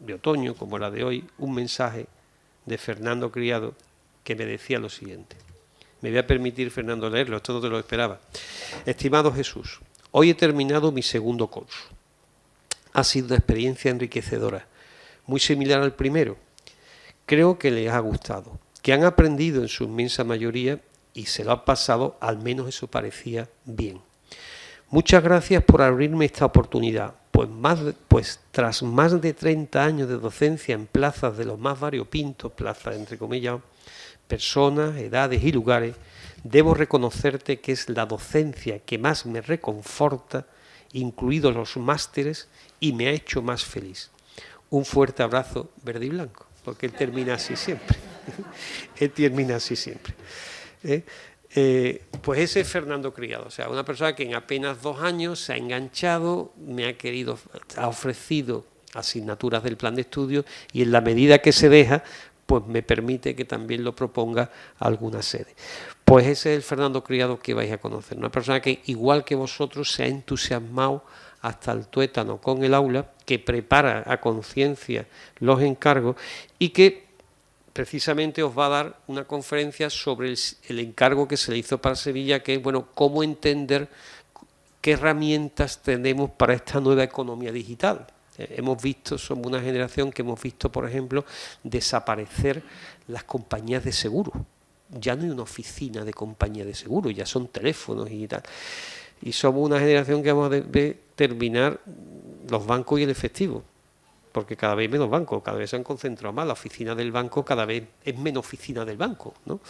de otoño, como la de hoy, un mensaje de Fernando Criado que me decía lo siguiente. Me voy a permitir, Fernando, leerlo, esto no te lo esperaba. Estimado Jesús, hoy he terminado mi segundo curso. Ha sido una experiencia enriquecedora, muy similar al primero. Creo que les ha gustado, que han aprendido en su inmensa mayoría y se lo han pasado, al menos eso parecía, bien. Muchas gracias por abrirme esta oportunidad, pues tras más de 30 años de docencia en plazas de los más variopintos, plazas entre comillas, personas, edades y lugares, debo reconocerte que es la docencia que más me reconforta, incluidos los másteres, y me ha hecho más feliz. Un fuerte abrazo verde y blanco, porque él termina así siempre. Él termina así siempre. Pues ese es Fernando Criado, o sea, una persona que en apenas 2 años se ha enganchado, ha ofrecido asignaturas del plan de estudio y en la medida que se deja, pues me permite que también lo proponga a alguna sede. Pues ese es el Fernando Criado que vais a conocer, una persona que igual que vosotros se ha entusiasmado hasta el tuétano con el aula, que prepara a conciencia los encargos y que precisamente os va a dar una conferencia sobre el encargo que se le hizo para Sevilla, que es, bueno, cómo entender ¿qué herramientas tenemos para esta nueva economía digital? Hemos visto, somos una generación que hemos visto, por ejemplo, desaparecer las compañías de seguro. Ya no hay una oficina de compañía de seguro, ya son teléfonos y tal. Y somos una generación que vamos a ver terminar los bancos y el efectivo, porque cada vez menos bancos, cada vez se han concentrado más, la oficina del banco cada vez es menos oficina del banco, ¿no?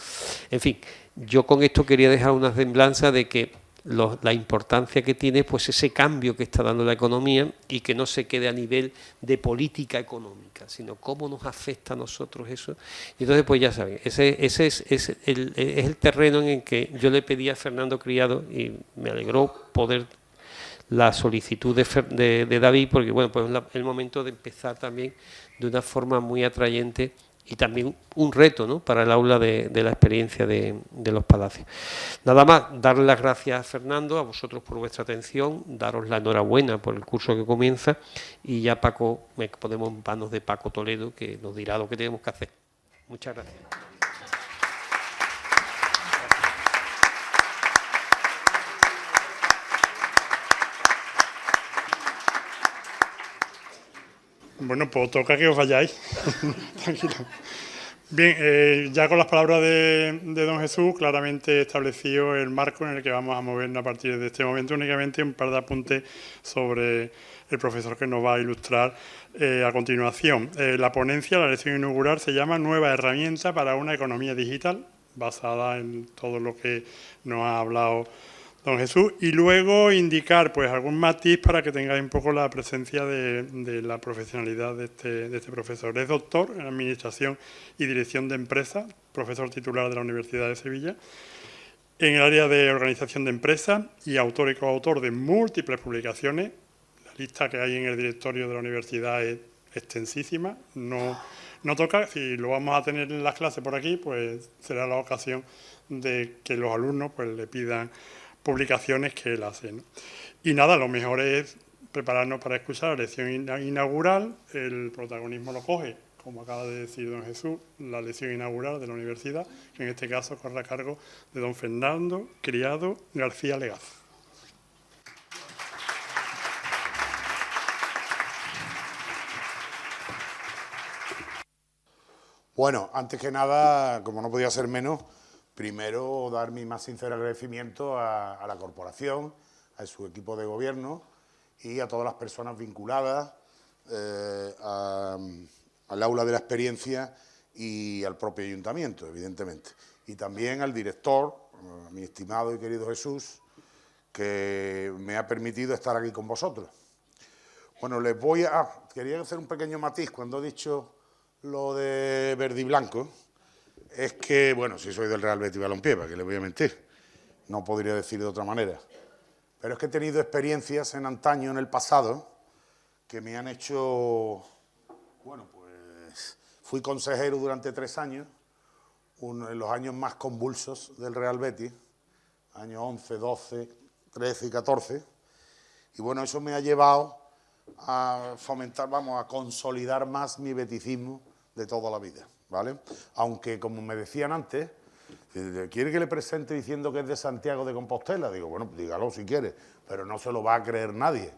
En fin, yo con esto quería dejar una semblanza de que la importancia que tiene pues ese cambio que está dando la economía y que no se quede a nivel de política económica, sino cómo nos afecta a nosotros eso. Y entonces, pues ya saben, ese es el terreno en el que yo le pedí a Fernando Criado, y me alegró poder la solicitud de David, porque bueno, pues es el momento de empezar también de una forma muy atrayente y también un reto, ¿no?, para el aula de la experiencia de los palacios. Nada más, darle las gracias a Fernando, a vosotros por vuestra atención, daros la enhorabuena por el curso que comienza, y ya Paco, me ponemos en manos de Paco Toledo, que nos dirá lo que tenemos que hacer. Muchas gracias. Bueno, pues toca que os vayáis. Tranquilo. Bien, ya con las palabras de don Jesús, claramente establecido el marco en el que vamos a movernos a partir de este momento. Únicamente un par de apuntes sobre el profesor que nos va a ilustrar a continuación. La ponencia, la lección inaugural, se llama Nueva herramienta para una economía digital, basada en todo lo que nos ha hablado don Jesús, y luego indicar pues algún matiz para que tengáis un poco la presencia de la profesionalidad de este profesor. Es doctor en Administración y Dirección de Empresas, profesor titular de la Universidad de Sevilla, en el área de Organización de Empresas, y autor y coautor de múltiples publicaciones. La lista que hay en el directorio de la universidad es extensísima, no toca. Si lo vamos a tener en las clases por aquí, pues será la ocasión de que los alumnos pues le pidan publicaciones que él hace, ¿no? Y nada, lo mejor es prepararnos para escuchar la lección inaugural. El protagonismo lo coge, como acaba de decir don Jesús, la lección inaugural de la universidad, que en este caso corre a cargo de don Fernando Criado García Legaz. Bueno, antes que nada, como no podía ser menos, primero dar mi más sincero agradecimiento a la corporación, a su equipo de gobierno y a todas las personas vinculadas al aula de la experiencia y al propio ayuntamiento, evidentemente. Y también al director, a mi estimado y querido Jesús, que me ha permitido estar aquí con vosotros. Bueno, quería hacer un pequeño matiz cuando he dicho lo de verde y blanco. Es que, bueno, si soy del Real Betis Balompié, ¿para qué le voy a mentir? No podría decir de otra manera. Pero es que he tenido experiencias en antaño, en el pasado, que me han hecho... Bueno, pues fui consejero durante 3 años, en los años más convulsos del Real Betis, años 11, 12, 13 y 14. Y bueno, eso me ha llevado a fomentar, a consolidar más mi beticismo de toda la vida, ¿vale? Aunque, como me decían antes, ¿quiere que le presente diciendo que es de Santiago de Compostela? Digo, bueno, dígalo si quiere, pero no se lo va a creer nadie.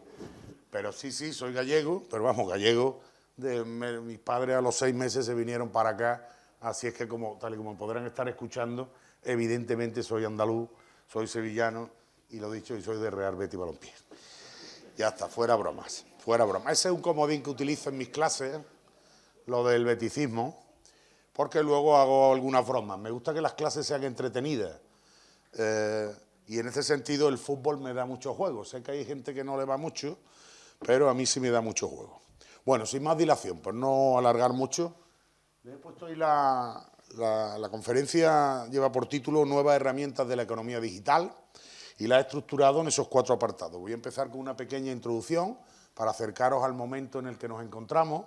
Pero sí, soy gallego, pero vamos, gallego. Mis padres a los 6 meses se vinieron para acá, así es que, tal y como podrán estar escuchando, evidentemente soy andaluz, soy sevillano, y lo dicho, y soy de Real Betis Balompié. Ya está, fuera bromas, fuera bromas. Ese es un comodín que utilizo en mis clases, lo del beticismo, porque luego hago algunas bromas. Me gusta que las clases sean entretenidas, y en ese sentido el fútbol me da mucho juego. Sé que hay gente que no le va mucho, pero a mí sí me da mucho juego. Bueno, sin más dilación, por no alargar mucho, le he puesto ahí la conferencia, lleva por título Nuevas herramientas de la economía digital, y la he estructurado en esos 4 apartados. Voy a empezar con una pequeña introducción para acercaros al momento en el que nos encontramos.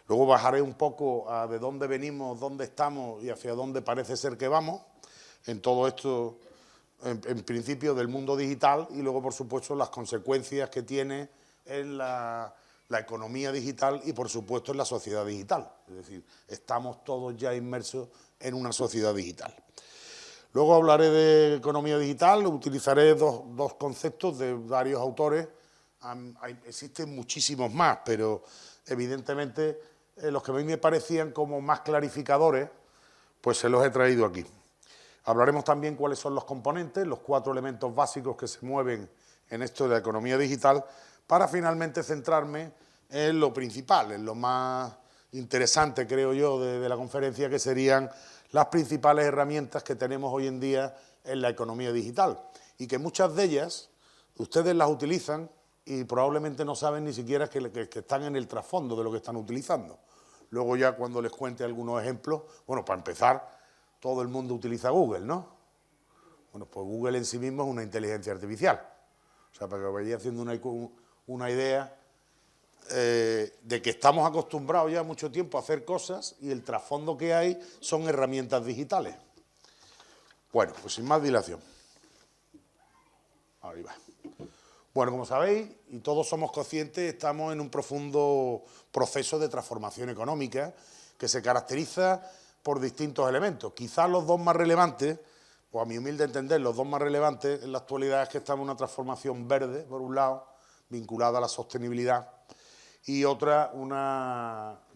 Luego bajaré un poco a de dónde venimos, dónde estamos y hacia dónde parece ser que vamos, en todo esto, en principio, del mundo digital, y luego, por supuesto, las consecuencias que tiene en la economía digital y, por supuesto, en la sociedad digital. Es decir, estamos todos ya inmersos en una sociedad digital. Luego hablaré de economía digital, utilizaré dos conceptos de varios autores. Existen muchísimos más, pero evidentemente los que a mí me parecían como más clarificadores, pues se los he traído aquí. Hablaremos también cuáles son los componentes, los 4 elementos básicos que se mueven en esto de la economía digital, para finalmente centrarme en lo principal, en lo más interesante, creo yo, de la conferencia, que serían las principales herramientas que tenemos hoy en día en la economía digital, y que muchas de ellas ustedes las utilizan y probablemente no saben ni siquiera que están en el trasfondo de lo que están utilizando. Luego ya cuando les cuente algunos ejemplos, bueno, para empezar, todo el mundo utiliza Google, ¿no? Bueno, pues Google en sí mismo es una inteligencia artificial. O sea, para que vayáis haciendo una idea de que estamos acostumbrados ya mucho tiempo a hacer cosas y el trasfondo que hay son herramientas digitales. Bueno, pues sin más dilación. Ahí va. Bueno, como sabéis, y todos somos conscientes, estamos en un profundo proceso de transformación económica que se caracteriza por distintos elementos. Quizás los dos más relevantes, o a mi humilde entender, los dos más relevantes en la actualidad es que estamos en una transformación verde, por un lado, vinculada a la sostenibilidad, y otra,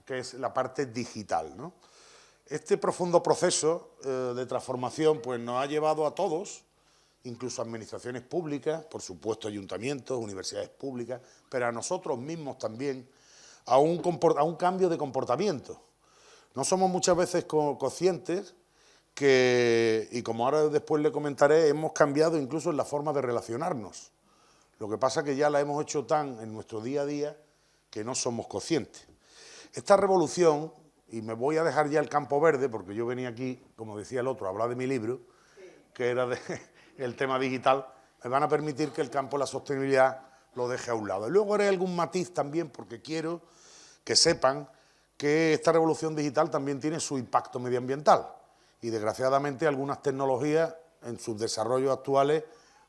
que es la parte digital, ¿no? Este profundo proceso de transformación pues, nos ha llevado a todos, incluso a administraciones públicas, por supuesto ayuntamientos, universidades públicas, pero a nosotros mismos también, a un cambio de comportamiento. No somos muchas veces conscientes que, y como ahora después le comentaré, hemos cambiado incluso en la forma de relacionarnos. Lo que pasa es que ya la hemos hecho tan en nuestro día a día que no somos conscientes. Esta revolución, y me voy a dejar ya el campo verde, porque yo venía aquí, como decía el otro, a hablar de mi libro, que era el tema digital, me van a permitir que el campo de la sostenibilidad lo deje a un lado. Y luego haré algún matiz también, porque quiero que sepan que esta revolución digital también tiene su impacto medioambiental. Y desgraciadamente algunas tecnologías en sus desarrollos actuales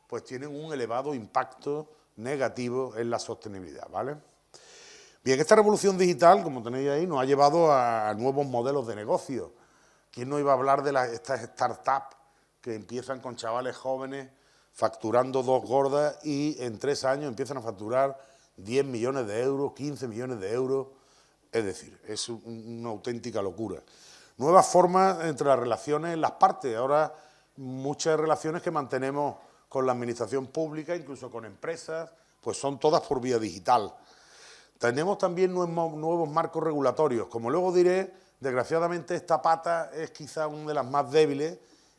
pues tienen un elevado impacto negativo en la sostenibilidad, ¿vale? Bien, esta revolución digital, como tenéis ahí, nos ha llevado a nuevos modelos de negocio. ¿Quién no iba a hablar de estas startups que empiezan con chavales jóvenes facturando 2 gordas y en 3 años empiezan a facturar 10 millones de euros, 15 millones de euros? Es decir, es una auténtica locura. Nuevas formas entre las relaciones, las partes. Ahora muchas relaciones que mantenemos con la administración pública, incluso con empresas, pues son todas por vía digital. Tenemos también nuevos marcos regulatorios. Como luego diré, desgraciadamente esta pata es quizá una de las más débiles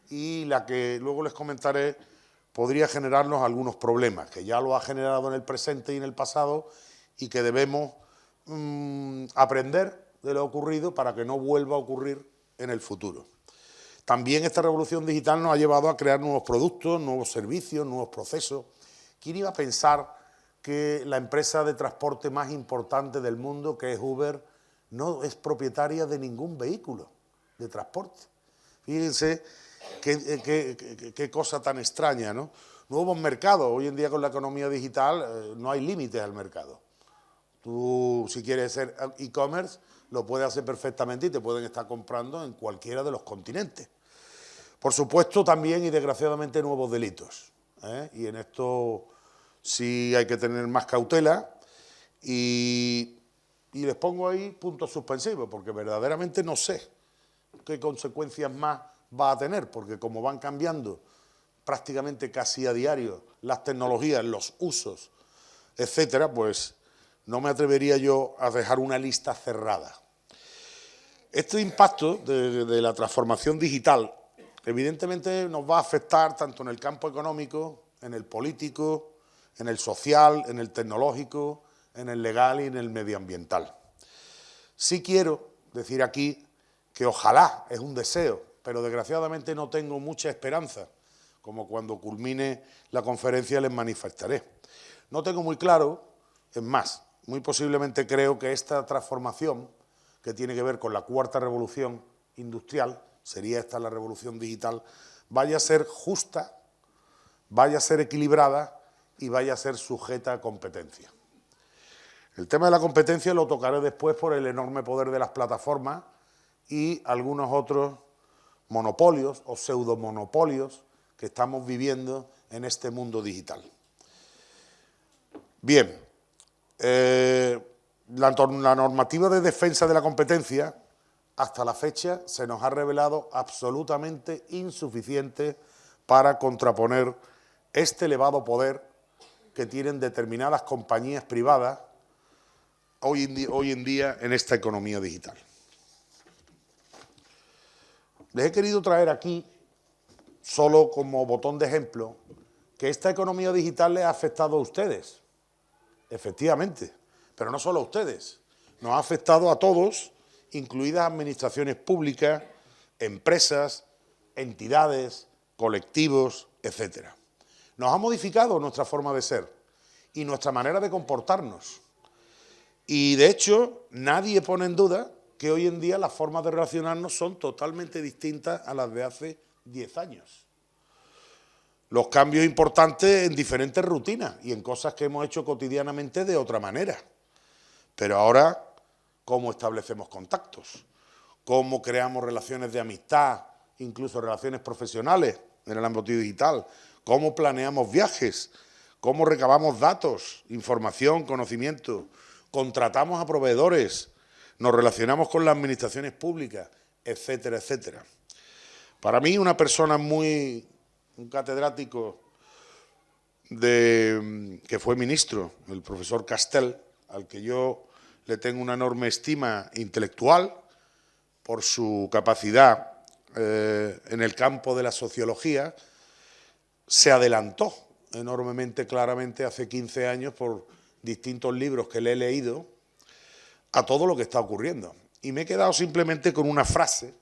y la que luego les comentaré podría generarnos algunos problemas, que ya lo ha generado en el presente y en el pasado y que debemos aprender de lo ocurrido para que no vuelva a ocurrir en el futuro. También esta revolución digital nos ha llevado a crear nuevos productos, nuevos servicios, nuevos procesos. ¿Quién iba a pensar que la empresa de transporte más importante del mundo, que es Uber, no es propietaria de ningún vehículo de transporte? Fíjense qué cosa tan extraña, ¿no? Nuevos mercados. Hoy en día con la economía digital no hay límites al mercado. Tú, si quieres ser e-commerce, lo puedes hacer perfectamente y te pueden estar comprando en cualquiera de los continentes. Por supuesto, también y desgraciadamente nuevos delitos, ¿eh? Y en esto sí hay que tener más cautela y les pongo ahí puntos suspensivos, porque verdaderamente no sé qué consecuencias más va a tener, porque como van cambiando prácticamente casi a diario las tecnologías, los usos, etcétera, pues no me atrevería yo a dejar una lista cerrada. Este impacto de la transformación digital evidentemente nos va a afectar tanto en el campo económico, en el político, en el social, en el tecnológico, en el legal y en el medioambiental. Sí quiero decir aquí que ojalá, es un deseo, pero desgraciadamente no tengo mucha esperanza, como cuando culmine la conferencia les manifestaré. No tengo muy claro, es más, muy posiblemente creo que esta transformación, que tiene que ver con la 4ª revolución industrial, sería esta la revolución digital, vaya a ser justa, vaya a ser equilibrada y vaya a ser sujeta a competencia. El tema de la competencia lo tocaré después por el enorme poder de las plataformas y algunos otros monopolios o pseudomonopolios que estamos viviendo en este mundo digital. Bien, la normativa de defensa de la competencia hasta la fecha se nos ha revelado absolutamente insuficiente para contraponer este elevado poder que tienen determinadas compañías privadas hoy en día en esta economía digital. Les he querido traer aquí, solo como botón de ejemplo, que esta economía digital les ha afectado a ustedes, efectivamente, pero no solo a ustedes, nos ha afectado a todos, incluidas administraciones públicas, empresas, entidades, colectivos, etcétera. Nos ha modificado nuestra forma de ser y nuestra manera de comportarnos. Y, de hecho, nadie pone en duda que hoy en día las formas de relacionarnos son totalmente distintas a las de hace 10 años. Los cambios importantes en diferentes rutinas y en cosas que hemos hecho cotidianamente de otra manera. Pero ahora, ¿cómo establecemos contactos? ¿Cómo creamos relaciones de amistad, incluso relaciones profesionales en el ámbito digital? ¿Cómo planeamos viajes? ¿Cómo recabamos datos, información, conocimiento? ¿Contratamos a proveedores? ¿Nos relacionamos con las administraciones públicas? Etcétera, etcétera. Para mí, un catedrático que fue ministro, el profesor Castel, al que yo le tengo una enorme estima intelectual por su capacidad en el campo de la sociología, se adelantó enormemente, claramente, hace 15 años por distintos libros que le he leído a todo lo que está ocurriendo. Y me he quedado simplemente con una frase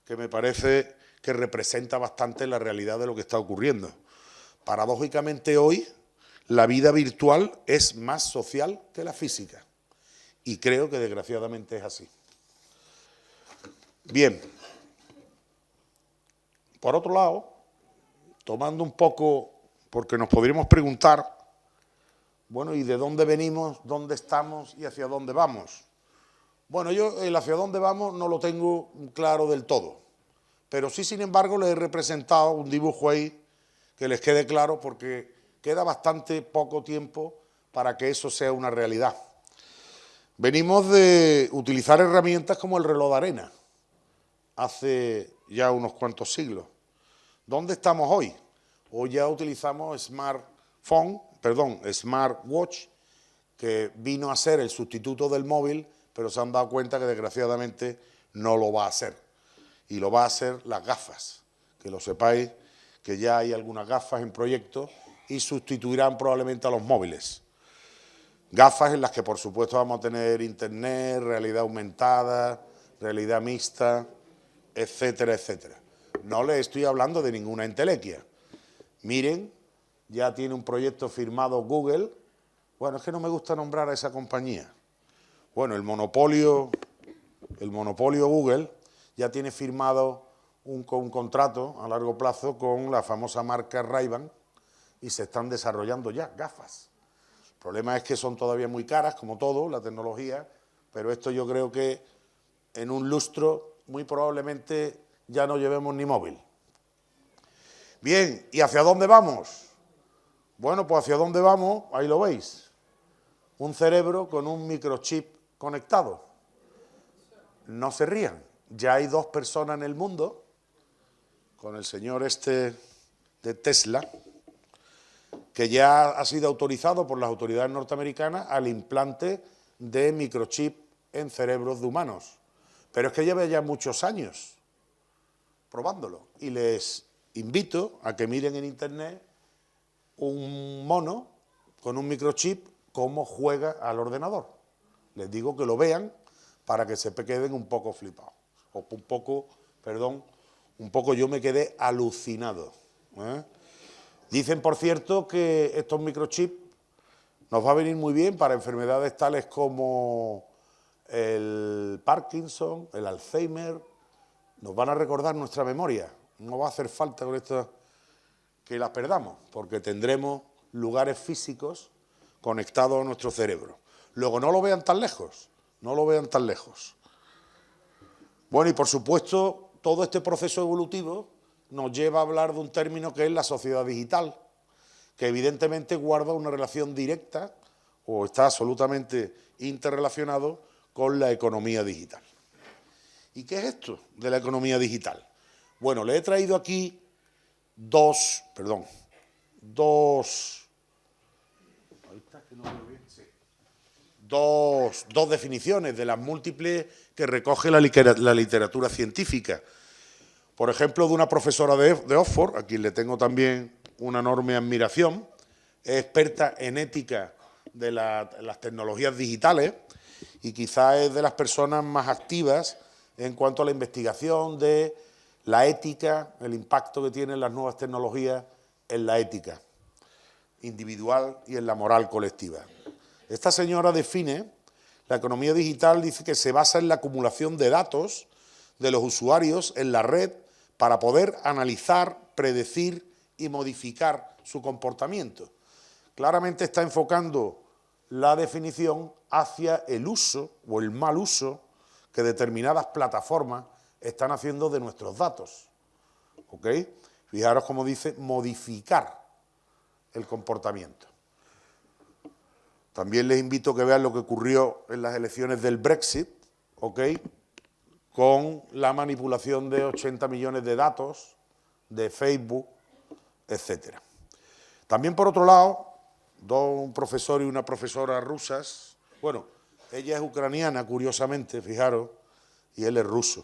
que me parece que representa bastante la realidad de lo que está ocurriendo. Paradójicamente hoy, la vida virtual es más social que la física. Y creo que desgraciadamente es así. Bien. Por otro lado, tomando un poco, porque nos podríamos preguntar, bueno, ¿y de dónde venimos, dónde estamos y hacia dónde vamos? Bueno, yo el hacia dónde vamos no lo tengo claro del todo, pero sí, sin embargo, les he representado un dibujo ahí que les quede claro porque queda bastante poco tiempo para que eso sea una realidad. Venimos de utilizar herramientas como el reloj de arena, hace ya unos cuantos siglos. ¿Dónde estamos hoy? Hoy ya utilizamos smartwatch, que vino a ser el sustituto del móvil, pero se han dado cuenta que desgraciadamente no lo va a ser. Y lo va a hacer las gafas, que lo sepáis, que ya hay algunas gafas en proyecto y sustituirán probablemente a los móviles. Gafas en las que, por supuesto, vamos a tener internet, realidad aumentada, realidad mixta, etcétera, etcétera. No les estoy hablando de ninguna entelequia. Miren, ya tiene un proyecto firmado Google. Bueno, es que no me gusta nombrar a esa compañía. Bueno, el monopolio Google ya tiene firmado un contrato a largo plazo con la famosa marca Ray-Ban y se están desarrollando ya gafas. El problema es que son todavía muy caras, como todo, la tecnología, pero esto yo creo que en un lustro muy probablemente ya no llevemos ni móvil. Bien, ¿y hacia dónde vamos? Bueno, pues hacia dónde vamos, ahí lo veis. Un cerebro con un microchip conectado. No se rían, ya hay 2 personas en el mundo, con el señor este de Tesla, que ya ha sido autorizado por las autoridades norteamericanas al implante de microchip en cerebros de humanos. Pero es que lleva ya muchos años probándolo. Y les invito a que miren en internet un mono con un microchip cómo juega al ordenador. Les digo que lo vean para que se queden un poco flipados. Un poco yo me quedé alucinado. Dicen, por cierto, que estos microchips nos va a venir muy bien para enfermedades tales como el Parkinson, el Alzheimer. Nos van a recordar nuestra memoria. No va a hacer falta con esto que las perdamos, porque tendremos lugares físicos conectados a nuestro cerebro. Luego, no lo vean tan lejos, no lo vean tan lejos. Bueno, y por supuesto, todo este proceso evolutivo nos lleva a hablar de un término que es la sociedad digital, que evidentemente guarda una relación directa o está absolutamente interrelacionado con la economía digital. ¿Y qué es esto de la economía digital? Bueno, le he traído aquí dos definiciones de las múltiples que recoge la literatura científica. Por ejemplo, de una profesora de Oxford, a quien le tengo también una enorme admiración, es experta en ética de las tecnologías digitales y quizás es de las personas más activas en cuanto a la investigación de la ética, el impacto que tienen las nuevas tecnologías en la ética individual y en la moral colectiva. Esta señora define la economía digital, dice que se basa en la acumulación de datos de los usuarios en la red para poder analizar, predecir y modificar su comportamiento. Claramente está enfocando la definición hacia el uso o el mal uso que determinadas plataformas están haciendo de nuestros datos. ¿Ok? Fijaros cómo dice modificar el comportamiento. También les invito a que vean lo que ocurrió en las elecciones del Brexit, ¿ok?, con la manipulación de 80 millones de datos de Facebook, etcétera. También, por otro lado, un profesor y una profesora rusas, bueno, ella es ucraniana, curiosamente, fijaros, y él es ruso.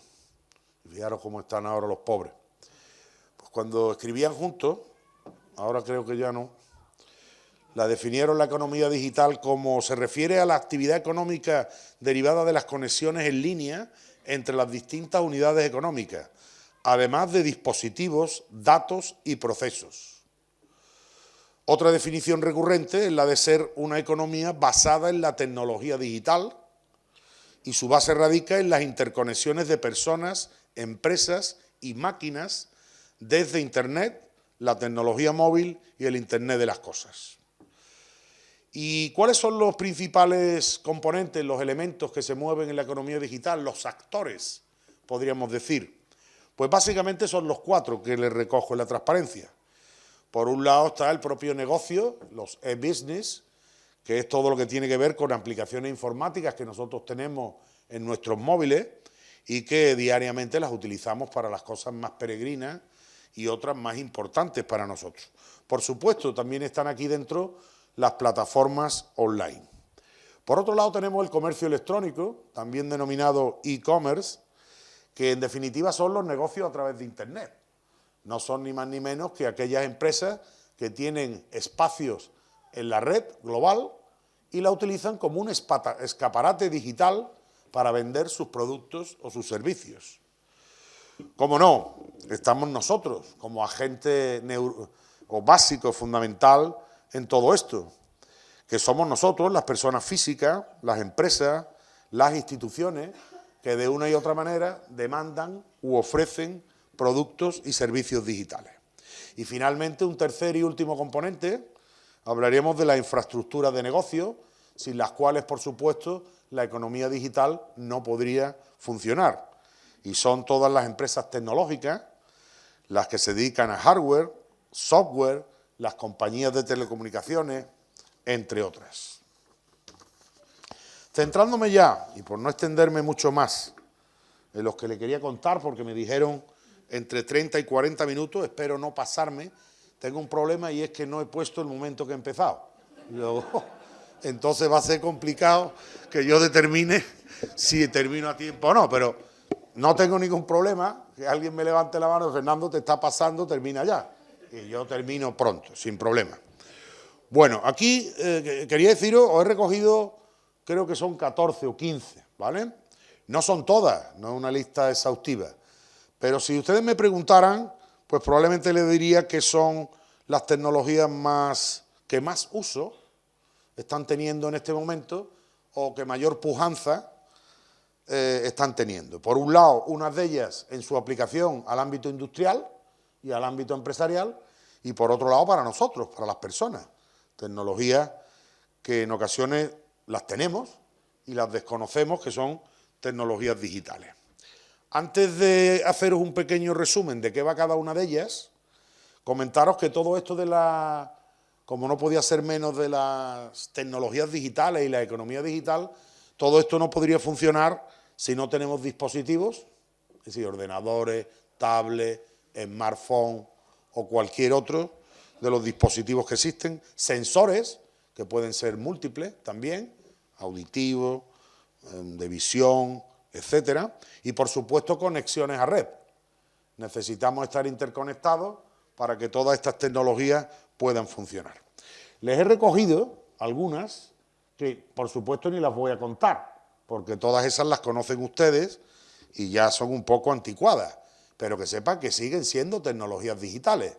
Fijaros cómo están ahora los pobres. Pues cuando escribían juntos, ahora creo que ya no, la definieron la economía digital como se refiere a la actividad económica derivada de las conexiones en línea entre las distintas unidades económicas, además de dispositivos, datos y procesos. Otra definición recurrente es la de ser una economía basada en la tecnología digital y su base radica en las interconexiones de personas, empresas y máquinas desde Internet, la tecnología móvil y el Internet de las cosas. ¿Y cuáles son los principales componentes, los elementos que se mueven en la economía digital, los actores, podríamos decir? Pues básicamente son los 4 que les recojo en la transparencia. Por un lado está el propio negocio, los e-business, que es todo lo que tiene que ver con aplicaciones informáticas que nosotros tenemos en nuestros móviles y que diariamente las utilizamos para las cosas más peregrinas y otras más importantes para nosotros. Por supuesto, también están aquí dentro las plataformas online. Por otro lado tenemos el comercio electrónico, también denominado e-commerce, que en definitiva son los negocios a través de Internet. No son ni más ni menos que aquellas empresas que tienen espacios en la red global y la utilizan como un escaparate digital para vender sus productos o sus servicios. Como no, estamos nosotros como agente básico, fundamental en todo esto, que somos nosotros, las personas físicas, las empresas, las instituciones, que de una y otra manera demandan u ofrecen productos y servicios digitales. Y finalmente, un tercer y último componente, hablaremos de la infraestructura de negocio, sin las cuales, por supuesto, la economía digital no podría funcionar. Y son todas las empresas tecnológicas, las que se dedican a hardware, software, las compañías de telecomunicaciones, entre otras. Centrándome ya, y por no extenderme mucho más en los que le quería contar, porque me dijeron entre 30 y 40 minutos, espero no pasarme, tengo un problema y es que no he puesto el momento que he empezado. Entonces va a ser complicado que yo determine si termino a tiempo o no, pero no tengo ningún problema, que alguien me levante la mano, Fernando, te está pasando, termina ya. Y yo termino pronto, sin problema. Bueno, aquí quería deciros, os he recogido, creo que son 14 o 15, ¿vale? No son todas, no es una lista exhaustiva. Pero si ustedes me preguntaran, pues probablemente les diría que son las tecnologías que más uso están teniendo en este momento o que mayor pujanza están teniendo. Por un lado, unas de ellas en su aplicación al ámbito industrial y al ámbito empresarial, y por otro lado para nosotros, para las personas. Tecnologías que en ocasiones las tenemos y las desconocemos, que son tecnologías digitales. Antes de haceros un pequeño resumen de qué va cada una de ellas, comentaros que todo esto como no podía ser menos de las tecnologías digitales y la economía digital, todo esto no podría funcionar si no tenemos dispositivos, es decir, ordenadores, tablets, smartphones o cualquier otro de los dispositivos que existen, sensores, que pueden ser múltiples también, auditivos, de visión, etcétera, y por supuesto conexiones a red. Necesitamos estar interconectados para que todas estas tecnologías puedan funcionar. Les he recogido algunas que por supuesto ni las voy a contar, porque todas esas las conocen ustedes y ya son un poco anticuadas, pero que sepan que siguen siendo tecnologías digitales.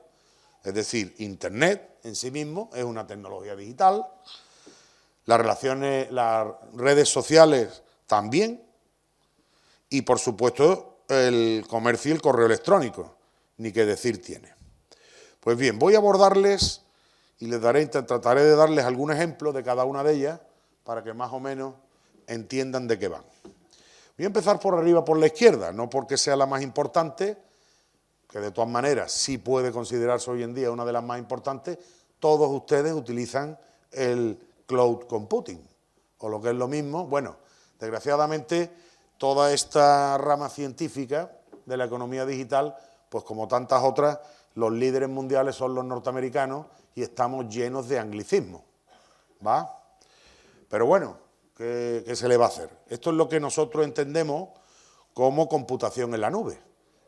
Es decir, Internet en sí mismo es una tecnología digital, las redes sociales también, y por supuesto el comercio y el correo electrónico, ni qué decir tiene. Pues bien, voy a abordarles y trataré de darles algún ejemplo de cada una de ellas para que más o menos entiendan de qué van. Voy a empezar por arriba, por la izquierda, no porque sea la más importante, que de todas maneras sí puede considerarse hoy en día una de las más importantes. Todos ustedes utilizan el cloud computing, o lo que es lo mismo. Bueno, desgraciadamente toda esta rama científica de la economía digital, pues como tantas otras, los líderes mundiales son los norteamericanos y estamos llenos de anglicismos, ¿va? Pero bueno, ¿qué se le va a hacer? Esto es lo que nosotros entendemos como computación en la nube.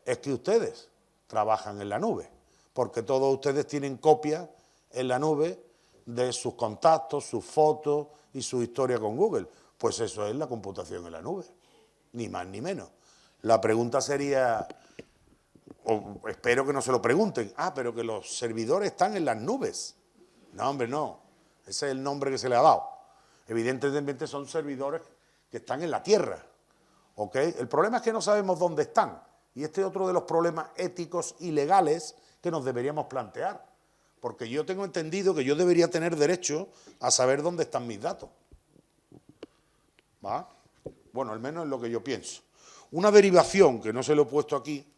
Es que ustedes trabajan en la nube, porque todos ustedes tienen copias en la nube de sus contactos, sus fotos y su historia con Google. Pues eso es la computación en la nube, ni más ni menos. La pregunta sería, o espero que no se lo pregunten, pero que los servidores están en las nubes. No, hombre, no, ese es el nombre que se le ha dado. Evidentemente son servidores que están en la tierra, ¿ok? El problema es que no sabemos dónde están, y este es otro de los problemas éticos y legales que nos deberíamos plantear, porque yo tengo entendido que yo debería tener derecho a saber dónde están mis datos, ¿va? Bueno, al menos es lo que yo pienso. Una derivación, que no se lo he puesto aquí,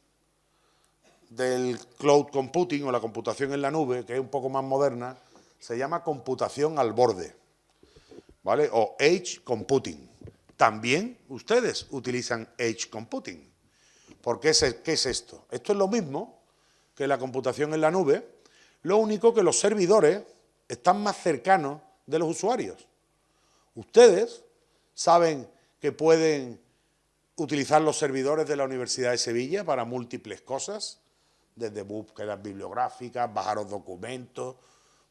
del cloud computing o la computación en la nube, que es un poco más moderna, se llama computación al borde, ¿vale? O edge computing. También ustedes utilizan edge computing. ¿Por qué es esto? Esto es lo mismo que la computación en la nube, lo único que los servidores están más cercanos de los usuarios. Ustedes saben que pueden utilizar los servidores de la Universidad de Sevilla para múltiples cosas, desde búsquedas bibliográficas, bajaros documentos.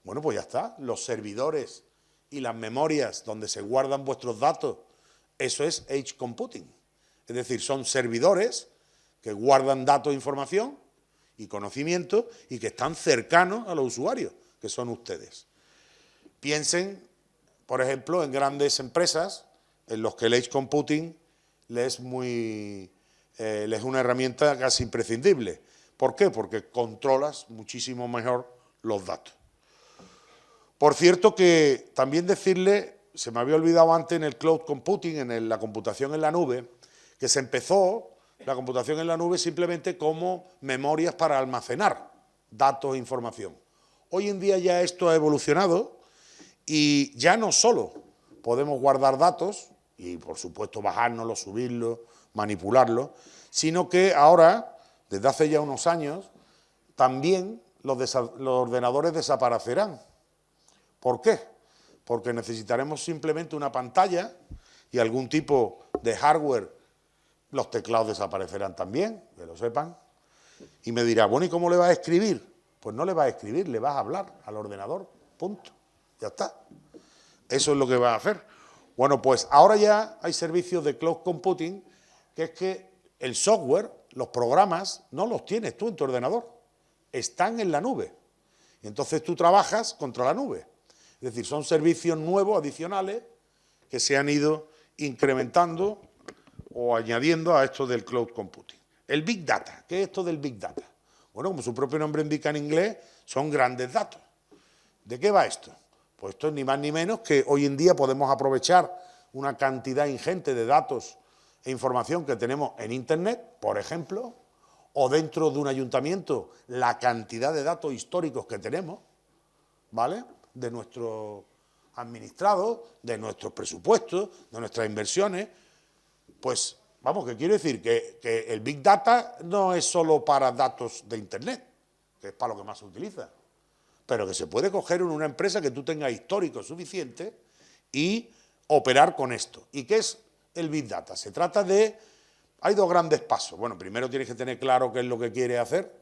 Bueno, pues ya está, los servidores y las memorias donde se guardan vuestros datos, eso es edge computing. Es decir, son servidores que guardan datos, información y conocimiento y que están cercanos a los usuarios, que son ustedes. Piensen, por ejemplo, en grandes empresas en los que el edge computing les es una herramienta casi imprescindible. ¿Por qué? Porque controlas muchísimo mejor los datos. Por cierto que también decirle, se me había olvidado antes en el cloud computing, en la computación en la nube, que se empezó la computación en la nube simplemente como memorias para almacenar datos e información. Hoy en día ya esto ha evolucionado y ya no solo podemos guardar datos y por supuesto bajárnoslos, subirlos, manipularlos, sino que ahora, desde hace ya unos años, también los ordenadores desaparecerán. ¿Por qué? Porque necesitaremos simplemente una pantalla y algún tipo de hardware. Los teclados desaparecerán también, que lo sepan. Y me dirá, bueno, ¿y cómo le vas a escribir? Pues no le vas a escribir, le vas a hablar al ordenador, punto. Ya está. Eso es lo que vas a hacer. Bueno, pues ahora ya hay servicios de cloud computing, que es que el software, los programas, no los tienes tú en tu ordenador, están en la nube. Y entonces tú trabajas contra la nube. Es decir, son servicios nuevos, adicionales, que se han ido incrementando o añadiendo a esto del cloud computing. El Big Data, ¿qué es esto del Big Data? Bueno, como su propio nombre indica en inglés, son grandes datos. ¿De qué va esto? Pues esto es ni más ni menos que hoy en día podemos aprovechar una cantidad ingente de datos e información que tenemos en Internet, por ejemplo, o dentro de un ayuntamiento, la cantidad de datos históricos que tenemos, ¿vale?, de nuestros administrados, de nuestros presupuestos, de nuestras inversiones. Pues, vamos, que quiero decir que el Big Data no es solo para datos de Internet, que es para lo que más se utiliza, pero que se puede coger en una empresa que tú tengas histórico suficiente y operar con esto. ¿Y qué es el Big Data? Se trata de... Hay dos grandes pasos. Bueno, primero tienes que tener claro qué es lo que quieres hacer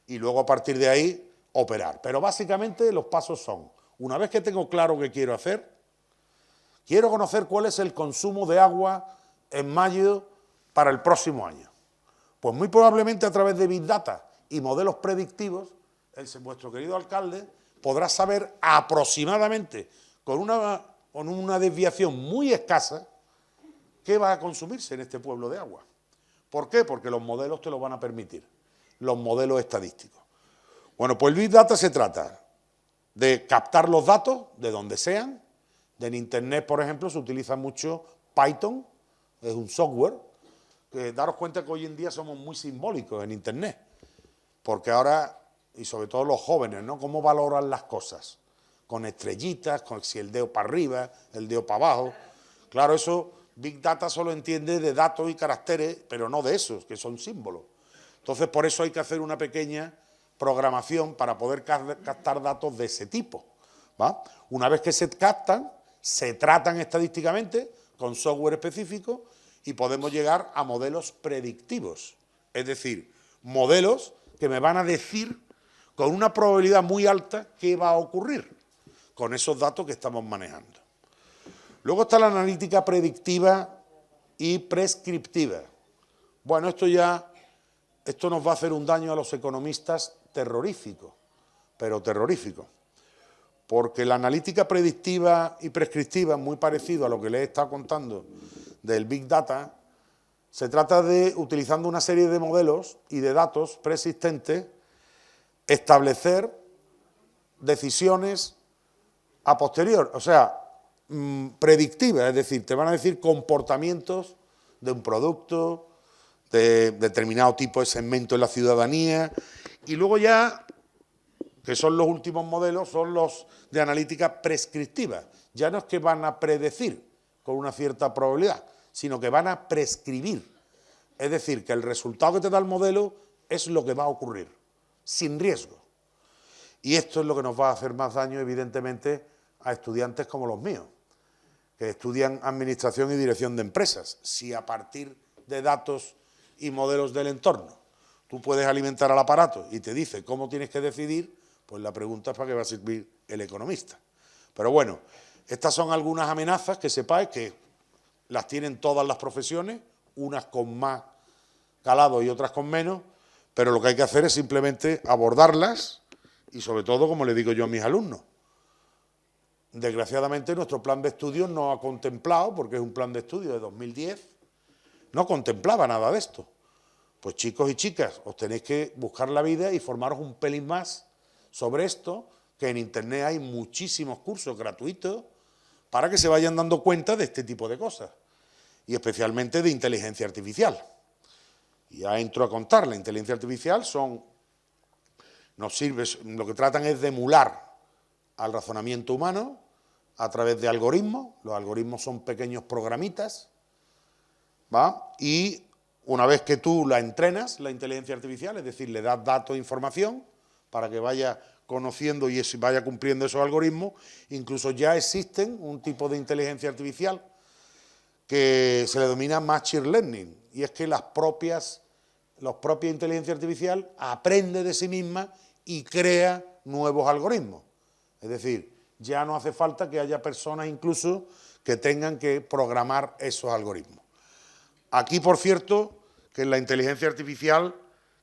y luego a partir de ahí operar. Pero básicamente los pasos son, una vez que tengo claro qué quiero hacer, quiero conocer cuál es el consumo de agua en mayo para el próximo año. Pues muy probablemente a través de Big Data y modelos predictivos, vuestro querido alcalde podrá saber aproximadamente, con una desviación muy escasa, qué va a consumirse en este pueblo de agua. ¿Por qué? Porque los modelos te lo van a permitir, los modelos estadísticos. Bueno, pues el Big Data se trata de captar los datos de donde sean. En Internet, por ejemplo, se utiliza mucho Python, es un software, que daros cuenta que hoy en día somos muy simbólicos en Internet, porque ahora, y sobre todo los jóvenes, ¿no?, ¿cómo valoran las cosas? Con estrellitas, con si el dedo para arriba, el dedo para abajo. Claro, eso Big Data solo entiende de datos y caracteres, pero no de esos, que son símbolos. Entonces, por eso hay que hacer una pequeña programación para poder captar datos de ese tipo, ¿va? Una vez que se captan, se tratan estadísticamente con software específico y podemos llegar a modelos predictivos, es decir, modelos que me van a decir con una probabilidad muy alta qué va a ocurrir con esos datos que estamos manejando. Luego está la analítica predictiva y prescriptiva. Bueno, esto nos va a hacer un daño a los economistas terrorífico, pero terrorífico, porque la analítica predictiva y prescriptiva, muy parecido a lo que les he estado contando del Big Data, se trata de, utilizando una serie de modelos y de datos preexistentes, establecer decisiones a posterior, o sea, predictivas, es decir, te van a decir comportamientos de un producto, de determinado tipo de segmento en la ciudadanía, y luego ya, que son los últimos modelos, son los de analítica prescriptiva. Ya no es que van a predecir con una cierta probabilidad, sino que van a prescribir. Es decir, que el resultado que te da el modelo es lo que va a ocurrir, sin riesgo. Y esto es lo que nos va a hacer más daño, evidentemente, a estudiantes como los míos, que estudian Administración y Dirección de Empresas. Si a partir de datos y modelos del entorno tú puedes alimentar al aparato y te dice cómo tienes que decidir, pues la pregunta es para qué va a servir el economista. Pero bueno, estas son algunas amenazas que sepáis que las tienen todas las profesiones, unas con más calado y otras con menos, pero lo que hay que hacer es simplemente abordarlas y sobre todo, como le digo yo a mis alumnos, desgraciadamente nuestro plan de estudios no ha contemplado, porque es un plan de estudio de 2010, no contemplaba nada de esto. Pues chicos y chicas, os tenéis que buscar la vida y formaros un pelín más sobre esto, que en Internet hay muchísimos cursos gratuitos para que se vayan dando cuenta de este tipo de cosas, y especialmente de inteligencia artificial. Y ya entro a contar, la inteligencia artificial nos sirve, lo que tratan es de emular al razonamiento humano a través de algoritmos. Los algoritmos son pequeños programitas, ¿va? Y una vez que tú la entrenas, la inteligencia artificial, es decir, le das datos e información para que vaya conociendo y vaya cumpliendo esos algoritmos, incluso ya existen un tipo de inteligencia artificial que se le denomina Machine Learning, y es que la propia inteligencia artificial aprende de sí misma y crea nuevos algoritmos. Es decir, ya no hace falta que haya personas incluso que tengan que programar esos algoritmos. Aquí, por cierto, que la inteligencia artificial,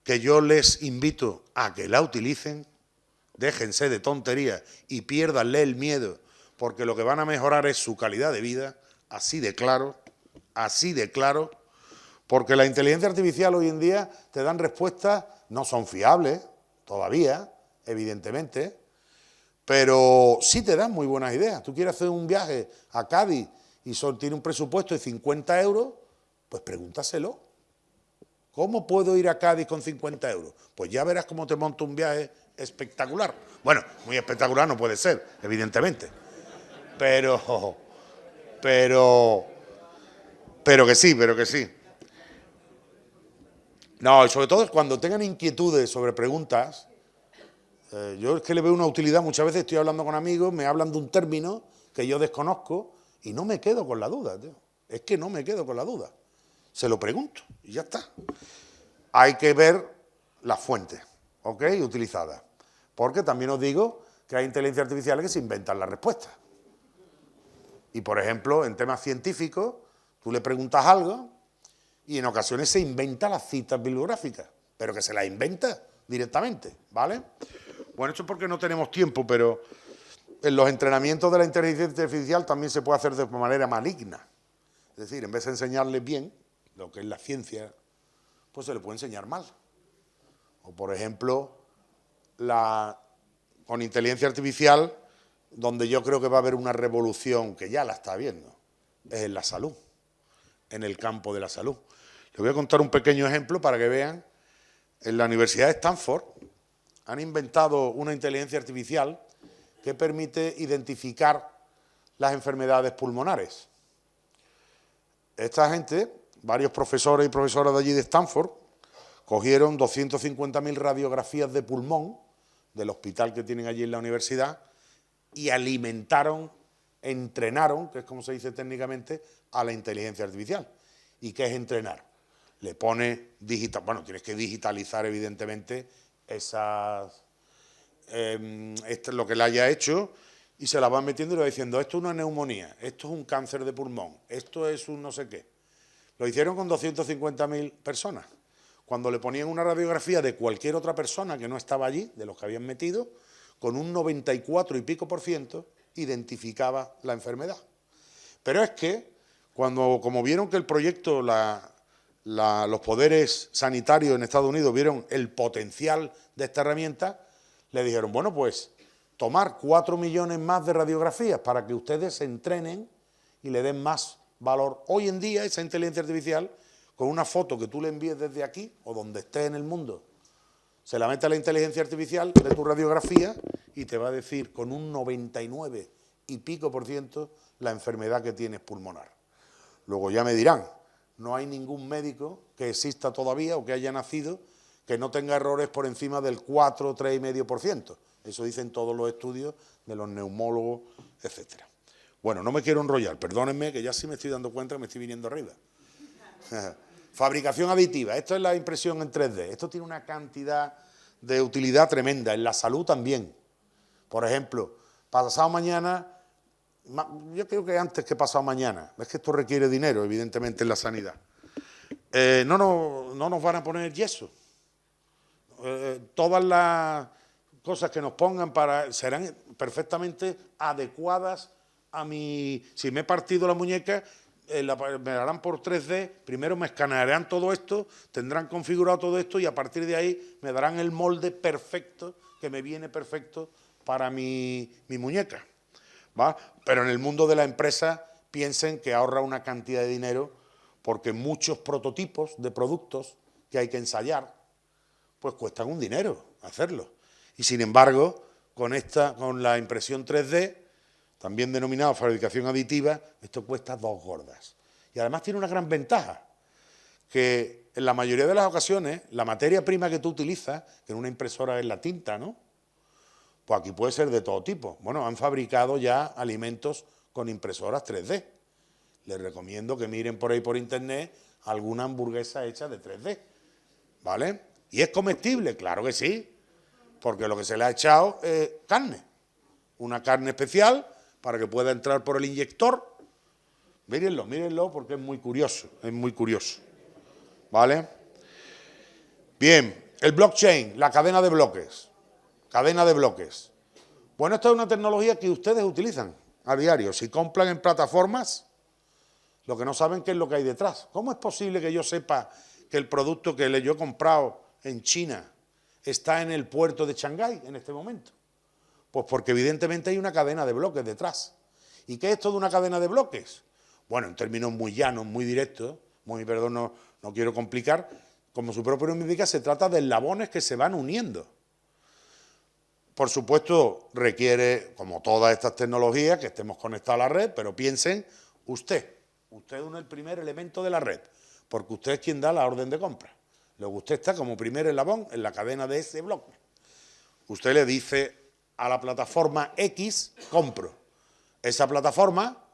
que yo les invito a que la utilicen, déjense de tonterías y piérdanle el miedo, porque lo que van a mejorar es su calidad de vida, así de claro, porque la inteligencia artificial hoy en día te dan respuestas, no son fiables todavía, evidentemente, pero sí te dan muy buenas ideas. Tú quieres hacer un viaje a Cádiz y tiene un presupuesto de 50 euros, Pues pregúntaselo. ¿Cómo puedo ir a Cádiz con 50 euros? Pues ya verás cómo te monto un viaje espectacular. Bueno, muy espectacular no puede ser, evidentemente. Pero que sí. No, y sobre todo cuando tengan inquietudes sobre preguntas, yo es que le veo una utilidad. Muchas veces estoy hablando con amigos, me hablan de un término que yo desconozco y no me quedo con la duda, tío. Es que no me quedo con la duda. Se lo pregunto y ya está. Hay que ver las fuentes, ¿ok?, utilizadas. Porque también os digo que hay inteligencias artificiales que se inventan las respuestas. Y, por ejemplo, en temas científicos, tú le preguntas algo y en ocasiones se inventa las citas bibliográficas, pero que se las inventa directamente, ¿vale? Bueno, esto es porque no tenemos tiempo, pero en los entrenamientos de la inteligencia artificial también se puede hacer de manera maligna. Es decir, en vez de enseñarles bien lo que es la ciencia, pues se le puede enseñar mal. O, por ejemplo, con inteligencia artificial, donde yo creo que va a haber una revolución, que ya la está habiendo, es en la salud, en el campo de la salud. Les voy a contar un pequeño ejemplo para que vean. En la Universidad de Stanford han inventado una inteligencia artificial que permite identificar las enfermedades pulmonares. Esta gente, varios profesores y profesoras de allí de Stanford, cogieron 250.000 radiografías de pulmón del hospital que tienen allí en la universidad y alimentaron, entrenaron, que es como se dice técnicamente, a la inteligencia artificial. ¿Y qué es entrenar? Le pone tienes que digitalizar evidentemente lo que le haya hecho y se la van metiendo y le va diciendo, esto es una neumonía, esto es un cáncer de pulmón, esto es un no sé qué. Lo hicieron con 250.000 personas. Cuando le ponían una radiografía de cualquier otra persona que no estaba allí, de los que habían metido, con un 94 y pico % identificaba la enfermedad. Pero es que, como vieron que el proyecto, los poderes sanitarios en Estados Unidos vieron el potencial de esta herramienta, le dijeron, bueno, pues tomar 4 millones más de radiografías para que ustedes se entrenen y le den más valor. Hoy en día esa inteligencia artificial, con una foto que tú le envíes desde aquí o donde estés en el mundo, se la mete a la inteligencia artificial de tu radiografía y te va a decir con un 99 y pico % la enfermedad que tienes pulmonar. Luego ya me dirán, no hay ningún médico que exista todavía o que haya nacido que no tenga errores por encima del 4, 3,5%. Eso dicen todos los estudios de los neumólogos, etcétera. Bueno, no me quiero enrollar, perdónenme que ya sí me estoy dando cuenta que me estoy viniendo arriba. Fabricación aditiva, esto es la impresión en 3D. Esto tiene una cantidad de utilidad tremenda, en la salud también. Por ejemplo, pasado mañana, yo creo que antes que pasado mañana, es que esto requiere dinero, evidentemente, en la sanidad. No nos van a poner yeso. Todas las cosas que nos pongan serán perfectamente adecuadas a mi... Si me he partido la muñeca, me harán por 3D, primero me escanearán todo esto, tendrán configurado todo esto y a partir de ahí me darán el molde perfecto, que me viene perfecto para mi muñeca, ¿va? Pero en el mundo de la empresa piensen que ahorra una cantidad de dinero porque muchos prototipos de productos que hay que ensayar pues cuestan un dinero hacerlo. Y sin embargo, con la impresión 3D, también denominada fabricación aditiva, esto cuesta 2 gordas. Y además tiene una gran ventaja, que en la mayoría de las ocasiones, la materia prima que tú utilizas, que en una impresora es la tinta, ¿no? Pues aquí puede ser de todo tipo. Bueno, han fabricado ya alimentos con impresoras 3D. Les recomiendo que miren por ahí por internet alguna hamburguesa hecha de 3D, ¿vale? ¿Y es comestible? Claro que sí, porque lo que se le ha echado es carne, una carne especial para que pueda entrar por el inyector. Mírenlo porque es muy curioso, ¿vale? Bien, el blockchain, la cadena de bloques. Bueno, esta es una tecnología que ustedes utilizan a diario. Si compran en plataformas, lo que no saben qué es lo que hay detrás. ¿Cómo es posible que yo sepa que el producto que yo he comprado en China está en el puerto de Shanghái en este momento? Pues porque evidentemente hay una cadena de bloques detrás. ¿Y qué es esto de una cadena de bloques? Bueno, en términos muy llanos, muy directos, perdón, no quiero complicar, como su propio nombre indica, se trata de eslabones que se van uniendo. Por supuesto, requiere, como todas estas tecnologías, que estemos conectados a la red, pero piensen, usted es el primer elemento de la red, porque usted es quien da la orden de compra. Luego usted está como primer eslabón en la cadena de ese bloque. Usted le dice a la plataforma X, compro. Esa plataforma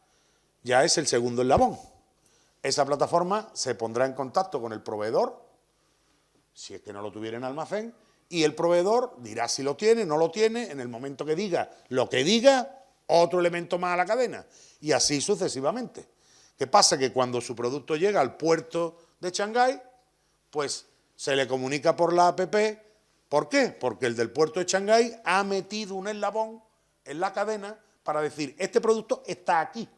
ya es el segundo eslabón. Esa plataforma se pondrá en contacto con el proveedor, si es que no lo tuviera en almacén, y el proveedor dirá si lo tiene, no lo tiene, en el momento que diga lo que diga, otro elemento más a la cadena, y así sucesivamente. ¿Qué pasa? Que cuando su producto llega al puerto de Shanghái, pues se le comunica por la APP. ¿Por qué? Porque el del puerto de Shanghái ha metido un eslabón en la cadena para decir, este producto está aquí.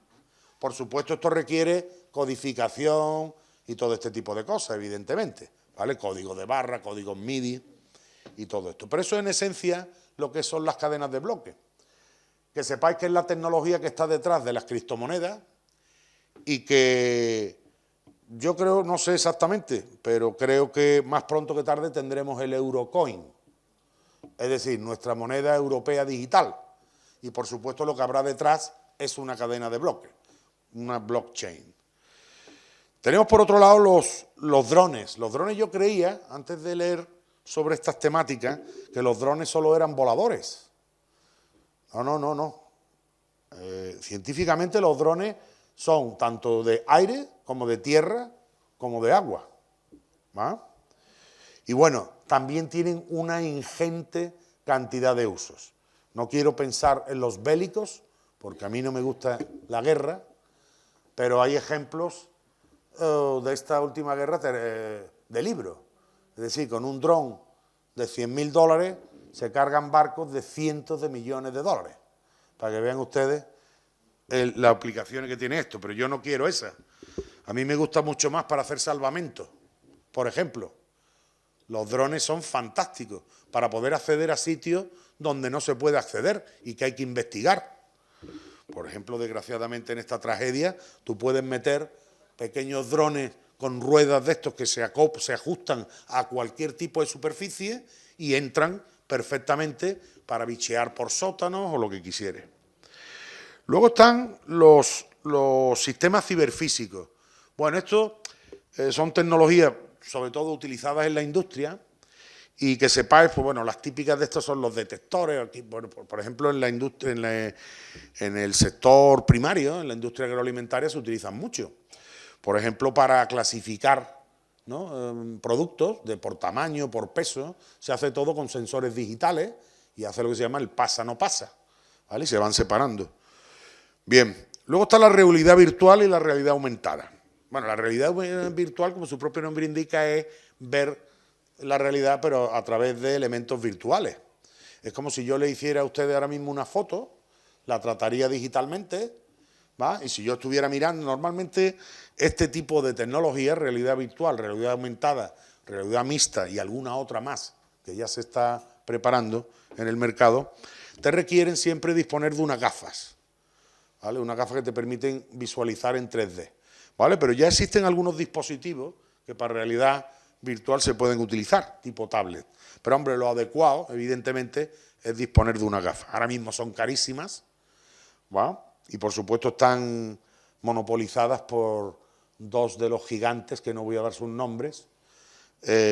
Por supuesto, esto requiere codificación y todo este tipo de cosas, evidentemente, ¿vale? Código de barra, códigos MIDI y todo esto. Pero eso en esencia lo que son las cadenas de bloques. Que sepáis que es la tecnología que está detrás de las criptomonedas y que yo creo, no sé exactamente, pero creo que más pronto que tarde tendremos el Eurocoin, es decir, nuestra moneda europea digital. Y por supuesto lo que habrá detrás es una cadena de bloques, una blockchain. Tenemos por otro lado los drones. Los drones yo creía, antes de leer sobre estas temáticas, que los drones solo eran voladores. No. Científicamente los drones son tanto de aire, como de tierra, como de agua. ¿Va? Y bueno, también tienen una ingente cantidad de usos. No quiero pensar en los bélicos, porque a mí no me gusta la guerra, pero hay ejemplos de esta última guerra de libro. Es decir, con un dron de $100.000 se cargan barcos de cientos de millones de dólares. Para que vean ustedes las aplicaciones que tiene esto, pero yo no quiero esa. A mí me gusta mucho más para hacer salvamento. Por ejemplo, los drones son fantásticos para poder acceder a sitios donde no se puede acceder y que hay que investigar. Por ejemplo, desgraciadamente en esta tragedia, tú puedes meter pequeños drones con ruedas de estos que se ajustan a cualquier tipo de superficie y entran perfectamente para bichear por sótanos o lo que quisiere. Luego están los sistemas ciberfísicos. Bueno, estos son tecnologías sobre todo utilizadas en la industria y que sepáis, pues bueno, las típicas de estos son los detectores. Aquí, por ejemplo, en la industria, en el sector primario, en la industria agroalimentaria se utilizan mucho. Por ejemplo, para clasificar, ¿no?, productos por tamaño, por peso, se hace todo con sensores digitales y hace lo que se llama el pasa no pasa, ¿vale? Y se van separando. Bien, luego está la realidad virtual y la realidad aumentada. Bueno, la realidad virtual, como su propio nombre indica, es ver la realidad, pero a través de elementos virtuales. Es como si yo le hiciera a ustedes ahora mismo una foto, la trataría digitalmente, ¿va? Y si yo estuviera mirando, normalmente este tipo de tecnología, realidad virtual, realidad aumentada, realidad mixta y alguna otra más que ya se está preparando en el mercado, te requieren siempre disponer de unas gafas, ¿vale? Unas gafas que te permiten visualizar en 3D, ¿vale? Pero ya existen algunos dispositivos que para realidad virtual se pueden utilizar, tipo tablet. Pero, hombre, lo adecuado, evidentemente, es disponer de una gafa. Ahora mismo son carísimas, ¿va? Y, por supuesto, están monopolizadas por dos de los gigantes, que no voy a dar sus nombres,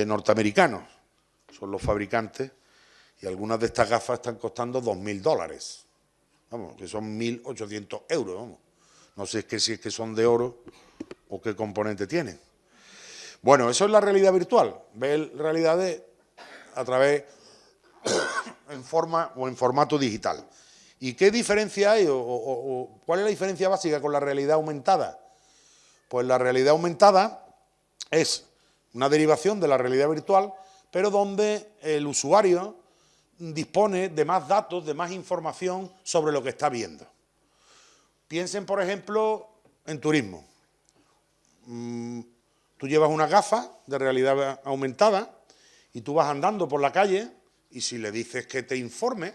norteamericanos. Son los fabricantes, y algunas de estas gafas están costando $2.000. Vamos, que son 1.800 euros, vamos. No sé si es que son de oro o qué componente tienen. Bueno, eso es la realidad virtual. Ver realidades a través, en formato digital. ¿Y qué diferencia hay o cuál es la diferencia básica con la realidad aumentada? Pues la realidad aumentada es una derivación de la realidad virtual, pero donde el usuario dispone de más datos, de más información sobre lo que está viendo. Piensen, por ejemplo, en turismo. Tú llevas una gafa de realidad aumentada y tú vas andando por la calle y si le dices que te informe,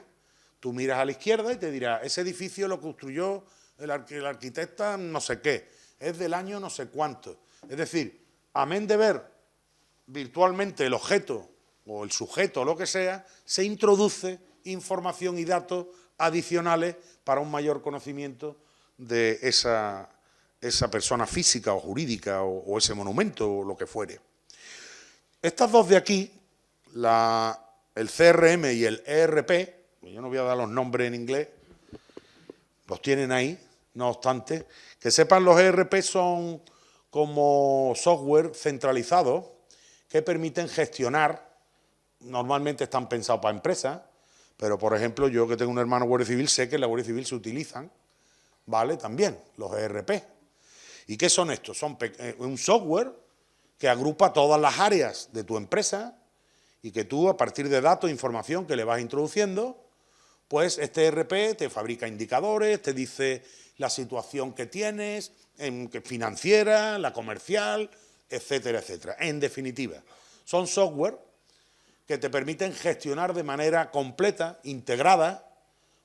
tú miras a la izquierda y te dirá, ese edificio lo construyó el arquitecta no sé qué, es del año no sé cuánto. Es decir, amén de ver virtualmente el objeto o el sujeto o lo que sea, se introduce información y datos adicionales para un mayor conocimiento de esa persona física o jurídica o ese monumento o lo que fuere. Estas dos de aquí, el CRM y el ERP, yo no voy a dar los nombres en inglés, los tienen ahí, no obstante, que sepan, los ERP son como software centralizados que permiten gestionar, normalmente están pensados para empresas, pero por ejemplo yo que tengo un hermano Guardia Civil sé que en la Guardia Civil se utilizan, ¿vale? También los ERP. ¿Y qué son estos? Son un software que agrupa todas las áreas de tu empresa y que tú, a partir de datos e información que le vas introduciendo, pues este ERP te fabrica indicadores, te dice la situación que tienes, financiera, la comercial, etcétera, etcétera. En definitiva, son software que te permiten gestionar de manera completa, integrada,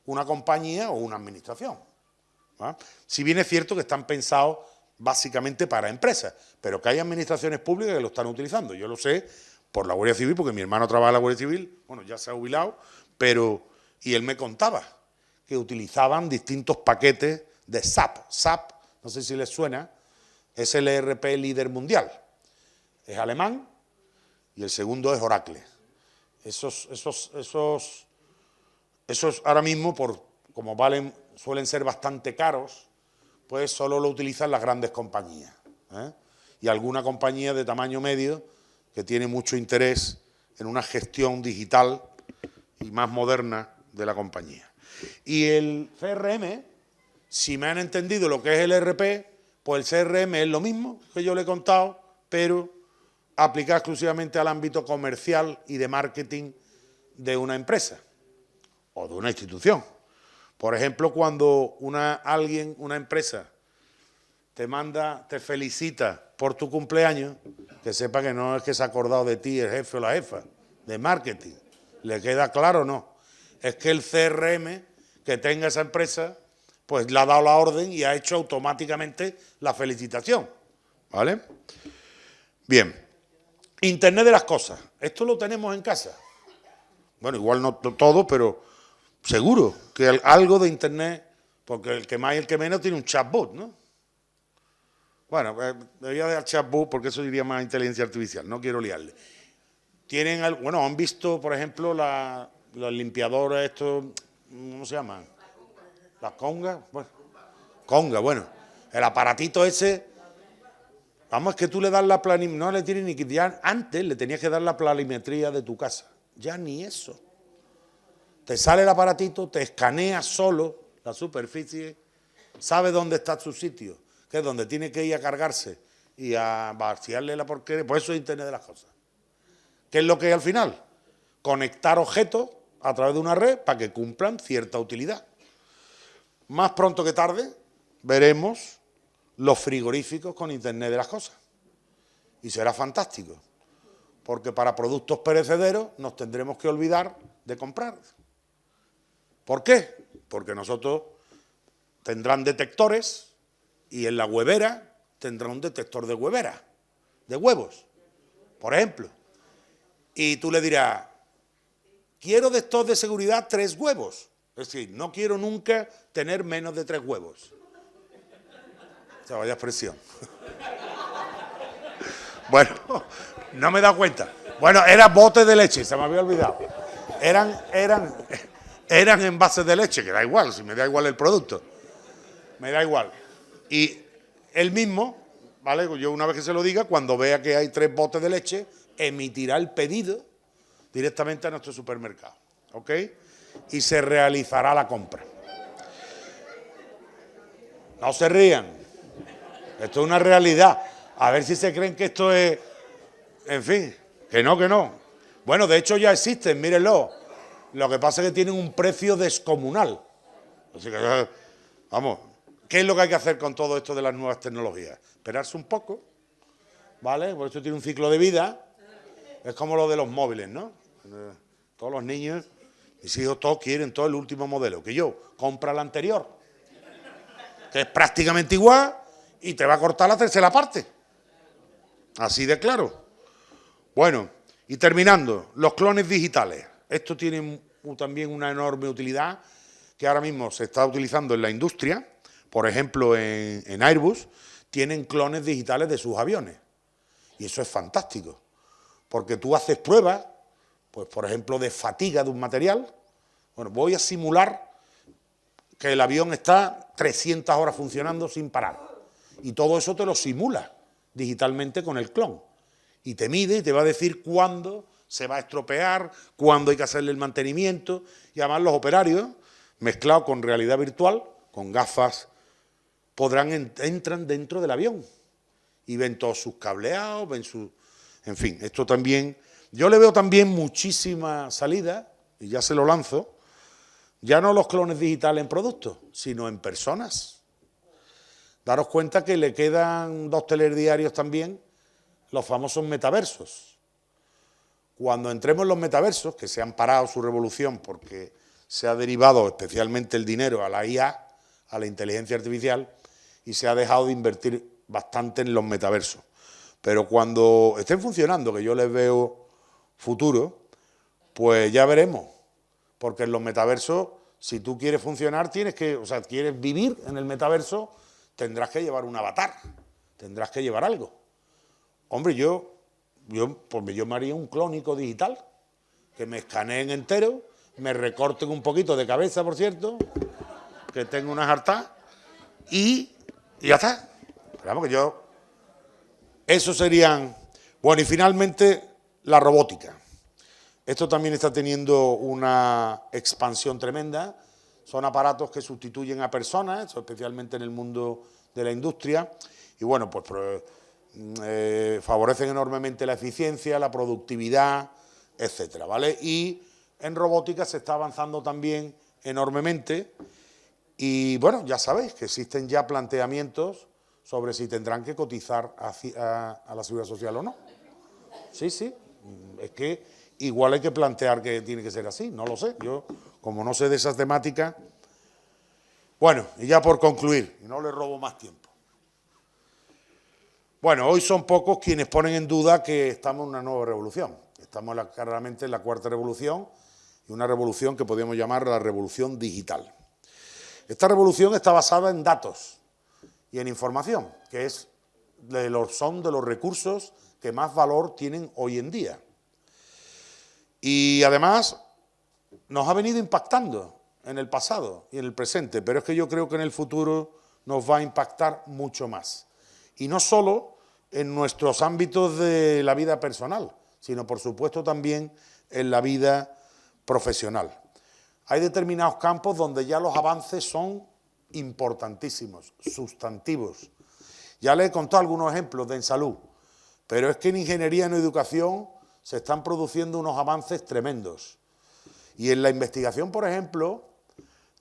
una compañía o una administración. ¿Va? Si bien es cierto que están pensados básicamente para empresas, pero que hay administraciones públicas que lo están utilizando. Yo lo sé por la Guardia Civil, porque mi hermano trabaja en la Guardia Civil, bueno, ya se ha jubilado, y él me contaba que utilizaban distintos paquetes de SAP. SAP, no sé si les suena, es el ERP líder mundial. Es alemán y el segundo es Oracle. Esos ahora mismo, como suelen ser bastante caros, pues solo lo utilizan las grandes compañías, ¿eh? Y alguna compañía de tamaño medio que tiene mucho interés en una gestión digital y más moderna de la compañía. Y el CRM, si me han entendido lo que es el ERP, pues el CRM es lo mismo que yo le he contado, pero aplicado exclusivamente al ámbito comercial y de marketing de una empresa o de una institución. Por ejemplo, cuando una empresa te felicita por tu cumpleaños, que sepa que no es que se ha acordado de ti el jefe o la jefa de marketing. ¿Le queda claro o no? Es que el CRM que tenga esa empresa, pues le ha dado la orden y ha hecho automáticamente la felicitación. ¿Vale? Bien. Internet de las cosas. Esto lo tenemos en casa. Bueno, igual no todo, pero seguro que algo de Internet, porque el que más y el que menos tiene un chatbot, ¿no? Bueno, debería dejar chatbot porque eso diría más inteligencia artificial, no quiero liarle. Han visto, por ejemplo, los limpiadores estos, ¿cómo se llaman? Las congas. Bueno, conga, bueno. El aparatito ese, vamos, es que tú le das la planimetría, no le tienes ni que, ya antes le tenías que dar la planimetría de tu casa. Ya ni eso. Te sale el aparatito, te escanea solo la superficie, sabe dónde está su sitio, que es donde tiene que ir a cargarse y a vaciarle la porquería. Pues eso es Internet de las cosas. ¿Qué es lo que es al final? Conectar objetos a través de una red para que cumplan cierta utilidad. Más pronto que tarde veremos los frigoríficos con Internet de las cosas. Y será fantástico, porque para productos perecederos nos tendremos que olvidar de comprar. ¿Por qué? Porque nosotros tendrán detectores y en la huevera tendrá un detector de huevera, de huevos, por ejemplo. Y tú le dirás, quiero de estos de seguridad 3 huevos. Es decir, no quiero nunca tener menos de 3 huevos. O sea, vaya expresión. Bueno, no me he dado cuenta. Bueno, eran botes de leche, se me había olvidado. Eran envases de leche, que da igual, si me da igual el producto. Me da igual. Y él mismo, ¿vale? Yo una vez que se lo diga, cuando vea que hay 3 botes de leche, emitirá el pedido directamente a nuestro supermercado, ¿ok? Y se realizará la compra. No se rían. Esto es una realidad. A ver si se creen que esto es... En fin, que no. Bueno, de hecho ya existen, mírenlo. Lo que pasa es que tienen un precio descomunal. Así que, vamos, ¿qué es lo que hay que hacer con todo esto de las nuevas tecnologías? Esperarse un poco, ¿vale? Por eso tiene un ciclo de vida. Es como lo de los móviles, ¿no? Todos los niños, mis hijos, todos quieren todo el último modelo. Que yo, compra el anterior, que es prácticamente igual y te va a cortar la tercera parte. Así de claro. Bueno, y terminando, los clones digitales. Esto tiene también una enorme utilidad que ahora mismo se está utilizando en la industria. Por ejemplo, en Airbus tienen clones digitales de sus aviones. Y eso es fantástico, porque tú haces pruebas, pues por ejemplo, de fatiga de un material. Bueno, voy a simular que el avión está 300 horas funcionando sin parar. Y todo eso te lo simula digitalmente con el clon. Y te mide y te va a decir cuándo se va a estropear, cuándo hay que hacerle el mantenimiento. Y además los operarios, mezclados con realidad virtual, con gafas, entran dentro del avión y ven todos sus cableados, ven su... En fin, esto también... Yo le veo también muchísima salida, y ya se lo lanzo, ya no los clones digitales en productos, sino en personas. Daros cuenta que le quedan 2 telediarios también, los famosos metaversos. Cuando entremos en los metaversos, que se han parado su revolución porque se ha derivado especialmente el dinero a la IA, a la inteligencia artificial, y se ha dejado de invertir bastante en los metaversos. Pero cuando estén funcionando, que yo les veo futuro, pues ya veremos. Porque en los metaversos, si tú quieres funcionar, quieres vivir en el metaverso, tendrás que llevar un avatar, tendrás que llevar algo. Hombre, yo me haría un clónico digital, que me escaneen entero, me recorten un poquito de cabeza, por cierto, que tengo unas hartas, y ya está. Esperamos que yo... Eso serían... Bueno, y finalmente, la robótica. Esto también está teniendo una expansión tremenda. Son aparatos que sustituyen a personas, especialmente en el mundo de la industria, y bueno, pues favorecen enormemente la eficiencia, la productividad, etcétera, ¿vale? Y en robótica se está avanzando también enormemente. Y bueno, ya sabéis que existen ya planteamientos sobre si tendrán que cotizar a la Seguridad Social o no. Sí, es que igual hay que plantear que tiene que ser así, no lo sé. Yo, como no sé de esas temáticas... Bueno, y ya por concluir, y no le robo más tiempo. Bueno, hoy son pocos quienes ponen en duda que estamos en una nueva revolución. Estamos claramente en la 4ª revolución, y una revolución que podríamos llamar la revolución digital. Esta revolución está basada en datos y en información, que son de los recursos que más valor tienen hoy en día. Y además nos ha venido impactando en el pasado y en el presente, pero es que yo creo que en el futuro nos va a impactar mucho más. Y no solo en nuestros ámbitos de la vida personal, sino por supuesto también en la vida profesional. Hay determinados campos donde ya los avances son importantísimos, sustantivos. Ya les he contado algunos ejemplos en salud, pero es que en ingeniería y en educación se están produciendo unos avances tremendos. Y en la investigación, por ejemplo,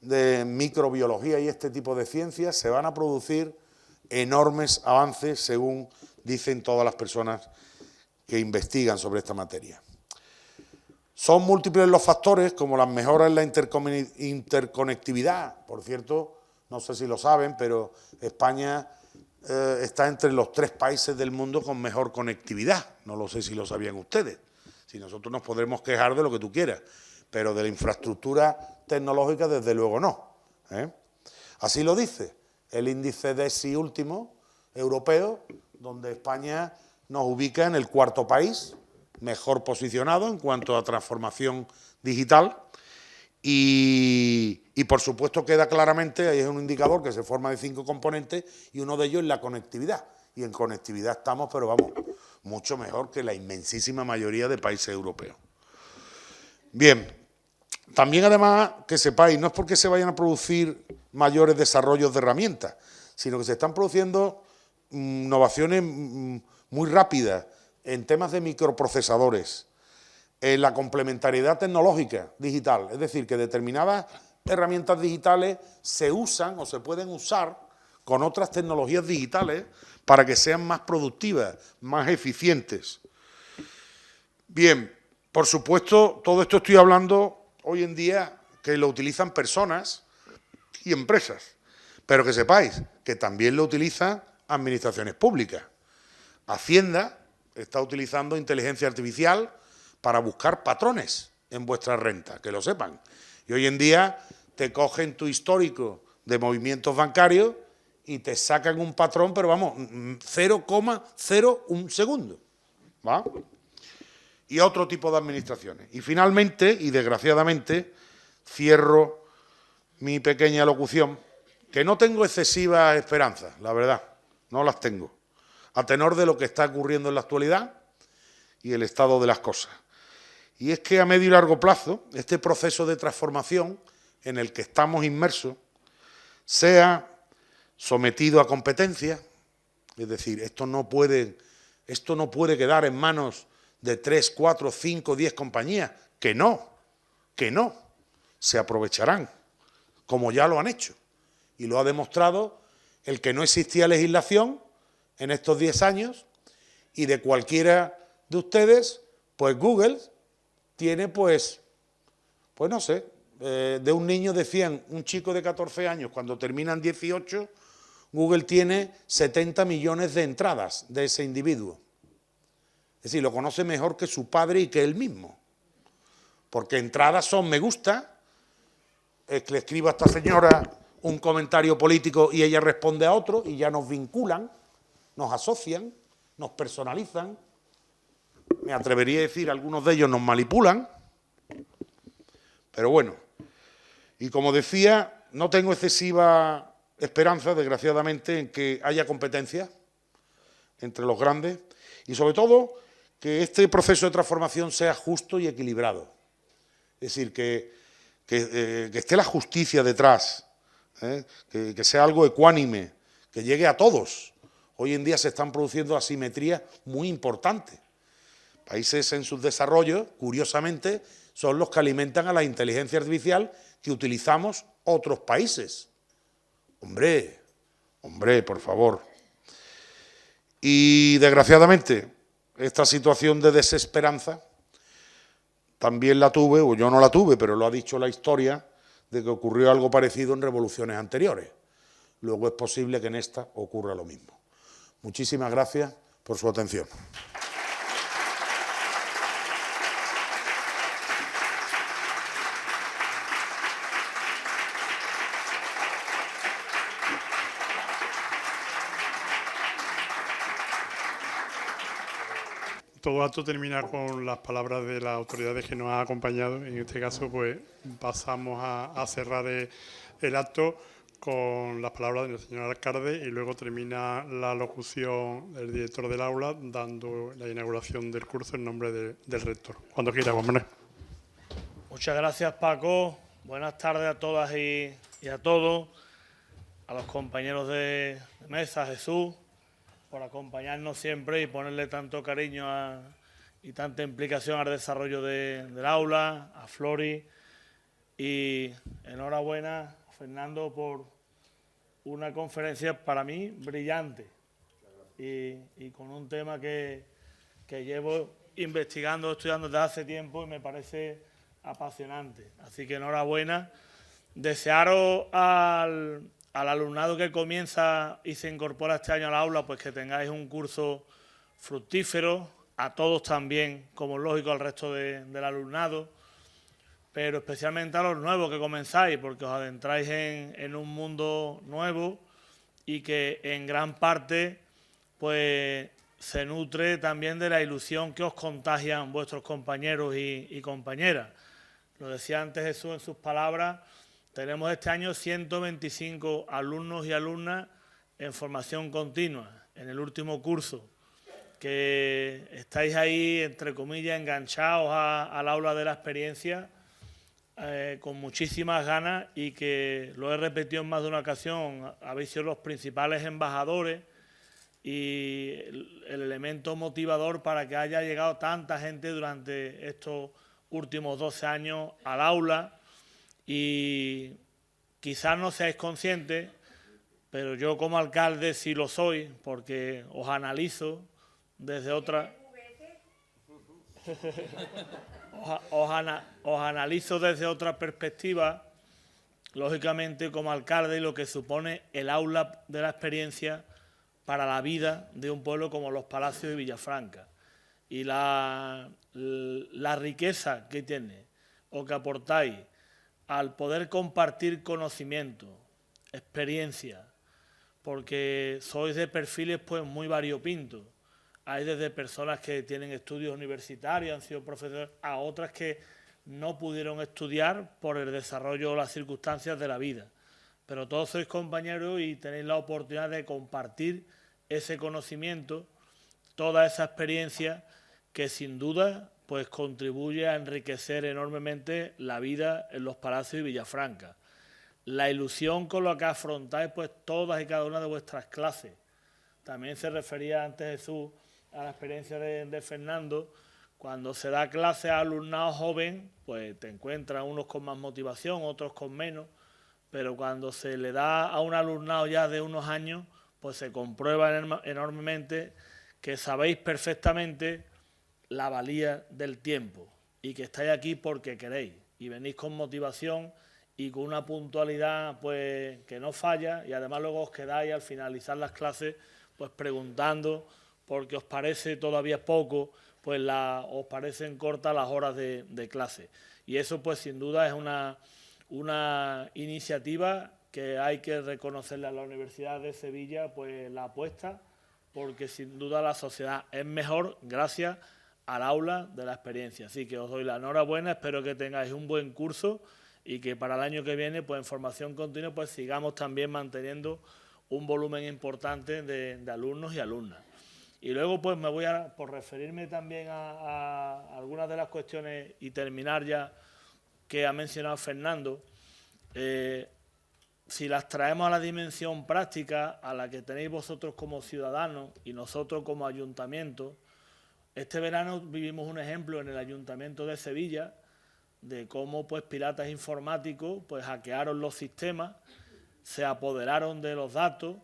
de microbiología y este tipo de ciencias, se van a producir enormes avances, según dicen todas las personas que investigan sobre esta materia. Son múltiples los factores, como las mejoras en la interconectividad. Por cierto, no sé si lo saben, pero España está entre los 3 países del mundo con mejor conectividad. No lo sé si lo sabían ustedes. Si nosotros nos podremos quejar de lo que tú quieras, pero de la infraestructura tecnológica desde luego no. Así lo dice el índice DESI último europeo, donde España nos ubica en el 4º país, mejor posicionado en cuanto a transformación digital. Y por supuesto queda claramente, ahí es un indicador que se forma de 5 componentes y uno de ellos es la conectividad. Y en conectividad estamos, pero vamos, mucho mejor que la inmensísima mayoría de países europeos. Bien, también además que sepáis, no es porque se vayan a producir mayores desarrollos de herramientas, sino que se están produciendo innovaciones muy rápidas en temas de microprocesadores, en la complementariedad tecnológica digital, es decir, que determinadas herramientas digitales se usan o se pueden usar con otras tecnologías digitales para que sean más productivas, más eficientes. Bien, por supuesto, todo esto estoy hablando hoy en día que lo utilizan personas y empresas, pero que sepáis que también lo utilizan administraciones públicas. Hacienda está utilizando inteligencia artificial para buscar patrones en vuestra renta, que lo sepan. Y hoy en día te cogen tu histórico de movimientos bancarios y te sacan un patrón, pero vamos, 0,01 segundo, ¿va? Y otro tipo de administraciones. Y finalmente, y desgraciadamente, cierro mi pequeña locución, que no tengo excesivas esperanzas, la verdad, no las tengo, a tenor de lo que está ocurriendo en la actualidad y el estado de las cosas. Y es que a medio y largo plazo, este proceso de transformación en el que estamos inmersos, sea sometido a competencia, es decir, esto no puede quedar en manos de 3, 4, 5, 10 compañías, que no, se aprovecharán, como ya lo han hecho. Y lo ha demostrado el que no existía legislación en estos 10 años y de cualquiera de ustedes, pues Google tiene pues no sé, de un niño decían, un chico de 14 años, cuando terminan 18, Google tiene 70 millones de entradas de ese individuo. Es decir, lo conoce mejor que su padre y que él mismo. Porque entradas son me gusta, es que le escribo a esta señora un comentario político y ella responde a otro y ya nos vinculan, nos asocian, nos personalizan. Me atrevería a decir, algunos de ellos nos manipulan. Pero bueno, y como decía, no tengo excesiva esperanza, desgraciadamente, en que haya competencia entre los grandes y, sobre todo, que este proceso de transformación sea justo y equilibrado. Es decir, que esté la justicia detrás, que sea algo ecuánime, que llegue a todos. Hoy en día se están produciendo asimetrías muy importantes. Países en subdesarrollo, curiosamente, son los que alimentan a la inteligencia artificial que utilizamos otros países. Hombre, por favor. Y, desgraciadamente, esta situación de desesperanza también la tuve, o yo no la tuve, pero lo ha dicho la historia, de que ocurrió algo parecido en revoluciones anteriores. Luego es posible que en esta ocurra lo mismo. Muchísimas gracias por su atención. Todo acto termina con las palabras de las autoridades que nos han acompañado. En este caso, pues pasamos a cerrar el acto con las palabras del señor alcalde y luego termina la locución del director del aula dando la inauguración del curso en nombre del rector. Cuando quiera, Juan Manuel. Muchas gracias, Paco. Buenas tardes a todas y a todos. A los compañeros de mesa, Jesús, por acompañarnos siempre y ponerle tanto cariño y tanta implicación al desarrollo del aula, a Flori, y enhorabuena a Fernando por una conferencia para mí brillante y con un tema que llevo investigando, estudiando desde hace tiempo y me parece apasionante. Así que enhorabuena. Desearos al alumnado que comienza y se incorpora este año al aula, pues que tengáis un curso fructífero, a todos también, como es lógico al resto del alumnado, pero especialmente a los nuevos que comenzáis, porque os adentráis en un mundo nuevo y que en gran parte pues se nutre también de la ilusión que os contagian vuestros compañeros y compañeras. Lo decía antes Jesús en sus palabras. Tenemos este año 125 alumnos y alumnas en formación continua, en el último curso, que estáis ahí, entre comillas, enganchados al aula de la experiencia, con muchísimas ganas y que lo he repetido en más de una ocasión, habéis sido los principales embajadores y el elemento motivador para que haya llegado tanta gente durante estos últimos 12 años al aula. Y quizás no seáis conscientes, pero yo como alcalde sí lo soy, porque os analizo desde otra... os analizo desde otra perspectiva, lógicamente como alcalde, y lo que supone el aula de la experiencia para la vida de un pueblo como Los Palacios y Villafranca. y la riqueza que tiene o que aportáis al poder compartir conocimiento, experiencia, porque sois de perfiles pues muy variopintos. Hay desde personas que tienen estudios universitarios, han sido profesores, a otras que no pudieron estudiar por el desarrollo o las circunstancias de la vida. Pero todos sois compañeros y tenéis la oportunidad de compartir ese conocimiento, toda esa experiencia que sin duda pues contribuye a enriquecer enormemente la vida en los Palacios y Villafranca. La ilusión con la que afrontáis pues todas y cada una de vuestras clases. También se refería antes Jesús a la experiencia de Fernando. Cuando se da clase a alumnado joven, pues te encuentras unos con más motivación, otros con menos, pero cuando se le da a un alumnado ya de unos años, pues se comprueba enormemente que sabéis perfectamente la valía del tiempo y que estáis aquí porque queréis y venís con motivación y con una puntualidad pues que no falla, y además luego os quedáis al finalizar las clases pues preguntando porque os parece todavía poco, pues os parecen cortas las horas de clase. Y eso pues sin duda es una iniciativa que hay que reconocerle a la Universidad de Sevilla pues la apuesta, porque sin duda la sociedad es mejor gracias al aula de la experiencia. Así que os doy la enhorabuena, espero que tengáis un buen curso y que para el año que viene, pues en formación continua, pues sigamos también manteniendo un volumen importante de alumnos y alumnas. Y luego pues me voy a, por referirme también a algunas de las cuestiones y terminar ya que ha mencionado Fernando, si las traemos a la dimensión práctica a la que tenéis vosotros como ciudadanos y nosotros como ayuntamiento, este verano vivimos un ejemplo en el Ayuntamiento de Sevilla de cómo pues piratas informáticos pues hackearon los sistemas, se apoderaron de los datos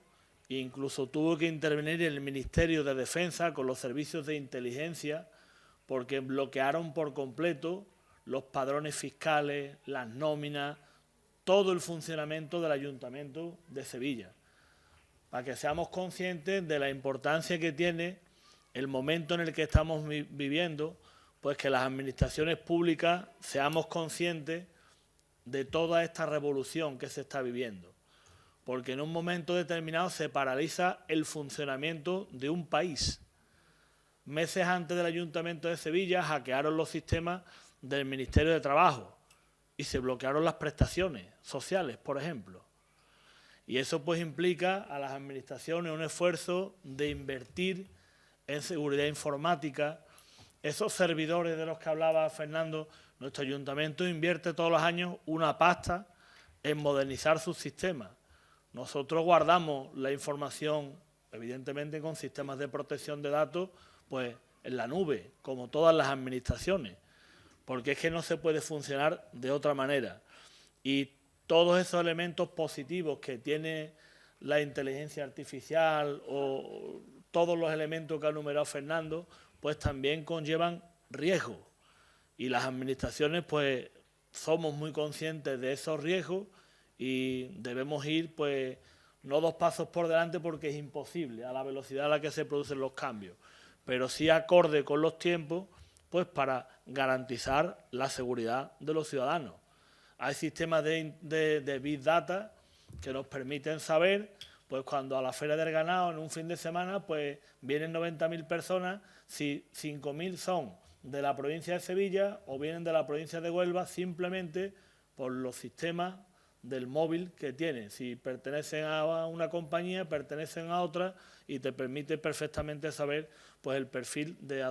e incluso tuvo que intervenir el Ministerio de Defensa con los servicios de inteligencia porque bloquearon por completo los padrones fiscales, las nóminas, todo el funcionamiento del Ayuntamiento de Sevilla, para que seamos conscientes de la importancia que tiene el momento en el que estamos viviendo, pues que las administraciones públicas seamos conscientes de toda esta revolución que se está viviendo, porque en un momento determinado se paraliza el funcionamiento de un país. Meses antes del Ayuntamiento de Sevilla hackearon los sistemas del Ministerio de Trabajo y se bloquearon las prestaciones sociales, por ejemplo. Y eso pues implica a las administraciones un esfuerzo de invertir en seguridad informática. Esos servidores de los que hablaba Fernando, nuestro ayuntamiento invierte todos los años una pasta en modernizar sus sistemas. Nosotros guardamos la información, evidentemente con sistemas de protección de datos, pues en la nube, como todas las administraciones, porque es que no se puede funcionar de otra manera. Y todos esos elementos positivos que tiene la inteligencia artificial o todos los elementos que ha enumerado Fernando, pues también conllevan riesgos. Y las administraciones, pues, somos muy conscientes de esos riesgos y debemos ir, pues, no 2 pasos por delante porque es imposible a la velocidad a la que se producen los cambios, pero sí acorde con los tiempos, pues, para garantizar la seguridad de los ciudadanos. Hay sistemas de Big Data que nos permiten saber, pues cuando a la Feria del Ganado en un fin de semana pues vienen 90.000 personas, si 5.000 son de la provincia de Sevilla o vienen de la provincia de Huelva simplemente por los sistemas del móvil que tienen. Si pertenecen a una compañía, pertenecen a otra y te permite perfectamente saber pues el perfil de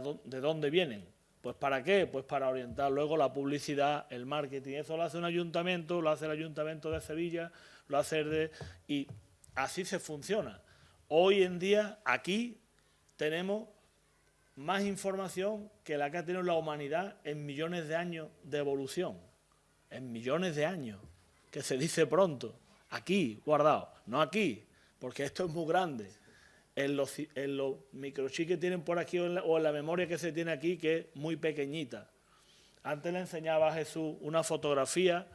dónde vienen. ¿Pues para qué? Pues para orientar luego la publicidad, el marketing. Eso lo hace un ayuntamiento, lo hace el Ayuntamiento de Sevilla, lo hace y así se funciona. Hoy en día, aquí, tenemos más información que la que ha tenido la humanidad en millones de años de evolución. En millones de años, que se dice pronto. Aquí, guardado. No aquí, porque esto es muy grande. En los microchips que tienen por aquí o en la memoria que se tiene aquí, que es muy pequeñita. Antes le enseñaba a Jesús una fotografía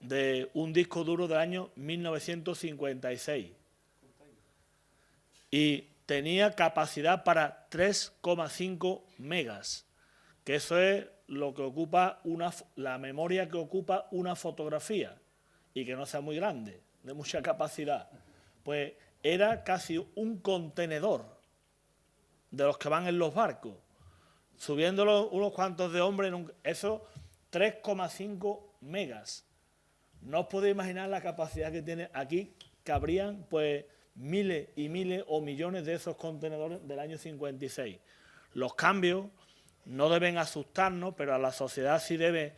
de un disco duro del año 1956. Y tenía capacidad para 3,5 megas, que eso es lo que ocupa la memoria que ocupa una fotografía, y que no sea muy grande, de mucha capacidad. Pues era casi un contenedor de los que van en los barcos, subiéndolo unos cuantos de hombres, eso 3,5 megas. No os podéis imaginar la capacidad que tiene aquí, cabrían pues miles y miles o millones de esos contenedores del año 56. Los cambios no deben asustarnos, pero a la sociedad sí debe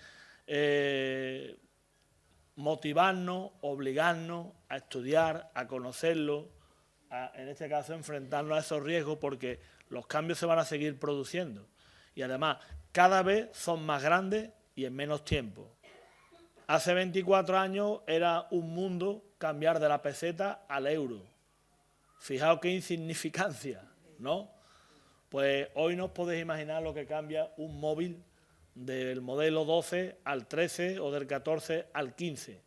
motivarnos, obligarnos a estudiar, a conocerlo, en este caso enfrentarnos a esos riesgos, porque los cambios se van a seguir produciendo. Y además, cada vez son más grandes y en menos tiempo. Hace 24 años era un mundo cambiar de la peseta al euro. Fijaos qué insignificancia, ¿no? Pues hoy no os podéis imaginar lo que cambia un móvil del modelo 12 al 13 o del 14 al 15.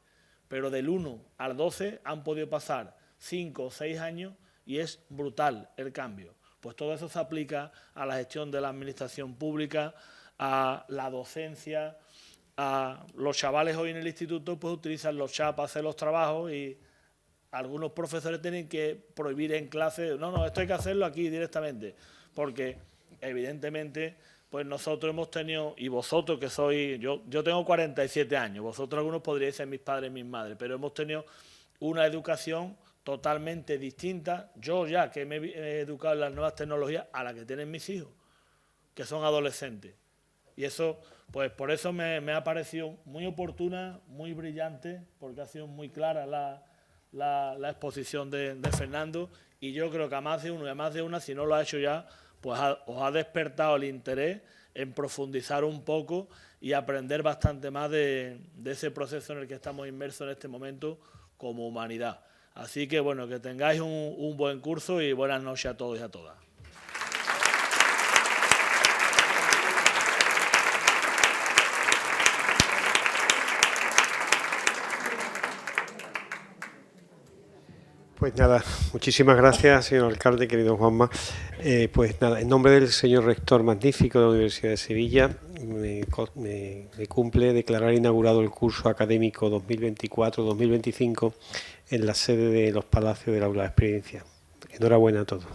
Pero del 1 al 12 han podido pasar 5 o 6 años y es brutal el cambio. Pues todo eso se aplica a la gestión de la administración pública, a la docencia, a los chavales hoy en el instituto pues utilizan los chats para hacer los trabajos y algunos profesores tienen que prohibir en clase, no, esto hay que hacerlo aquí directamente, porque evidentemente pues nosotros hemos tenido, y vosotros que sois, yo tengo 47 años, vosotros algunos podríais ser mis padres y mis madres, pero hemos tenido una educación totalmente distinta, yo ya que me he educado en las nuevas tecnologías, a la que tienen mis hijos, que son adolescentes. Y eso, pues por eso me ha parecido muy oportuna, muy brillante, porque ha sido muy clara la exposición de Fernando, y yo creo que a más de uno y a más de una, si no lo ha hecho ya, pues os ha despertado el interés en profundizar un poco y aprender bastante más de ese proceso en el que estamos inmersos en este momento como humanidad. Así que bueno, que tengáis un buen curso y buenas noches a todos y a todas. Pues nada, muchísimas gracias, señor alcalde, querido Juanma. Pues nada, en nombre del señor rector magnífico de la Universidad de Sevilla, me cumple declarar inaugurado el curso académico 2024-2025 en la sede de los Palacios del Aula de Experiencia. Enhorabuena a todos.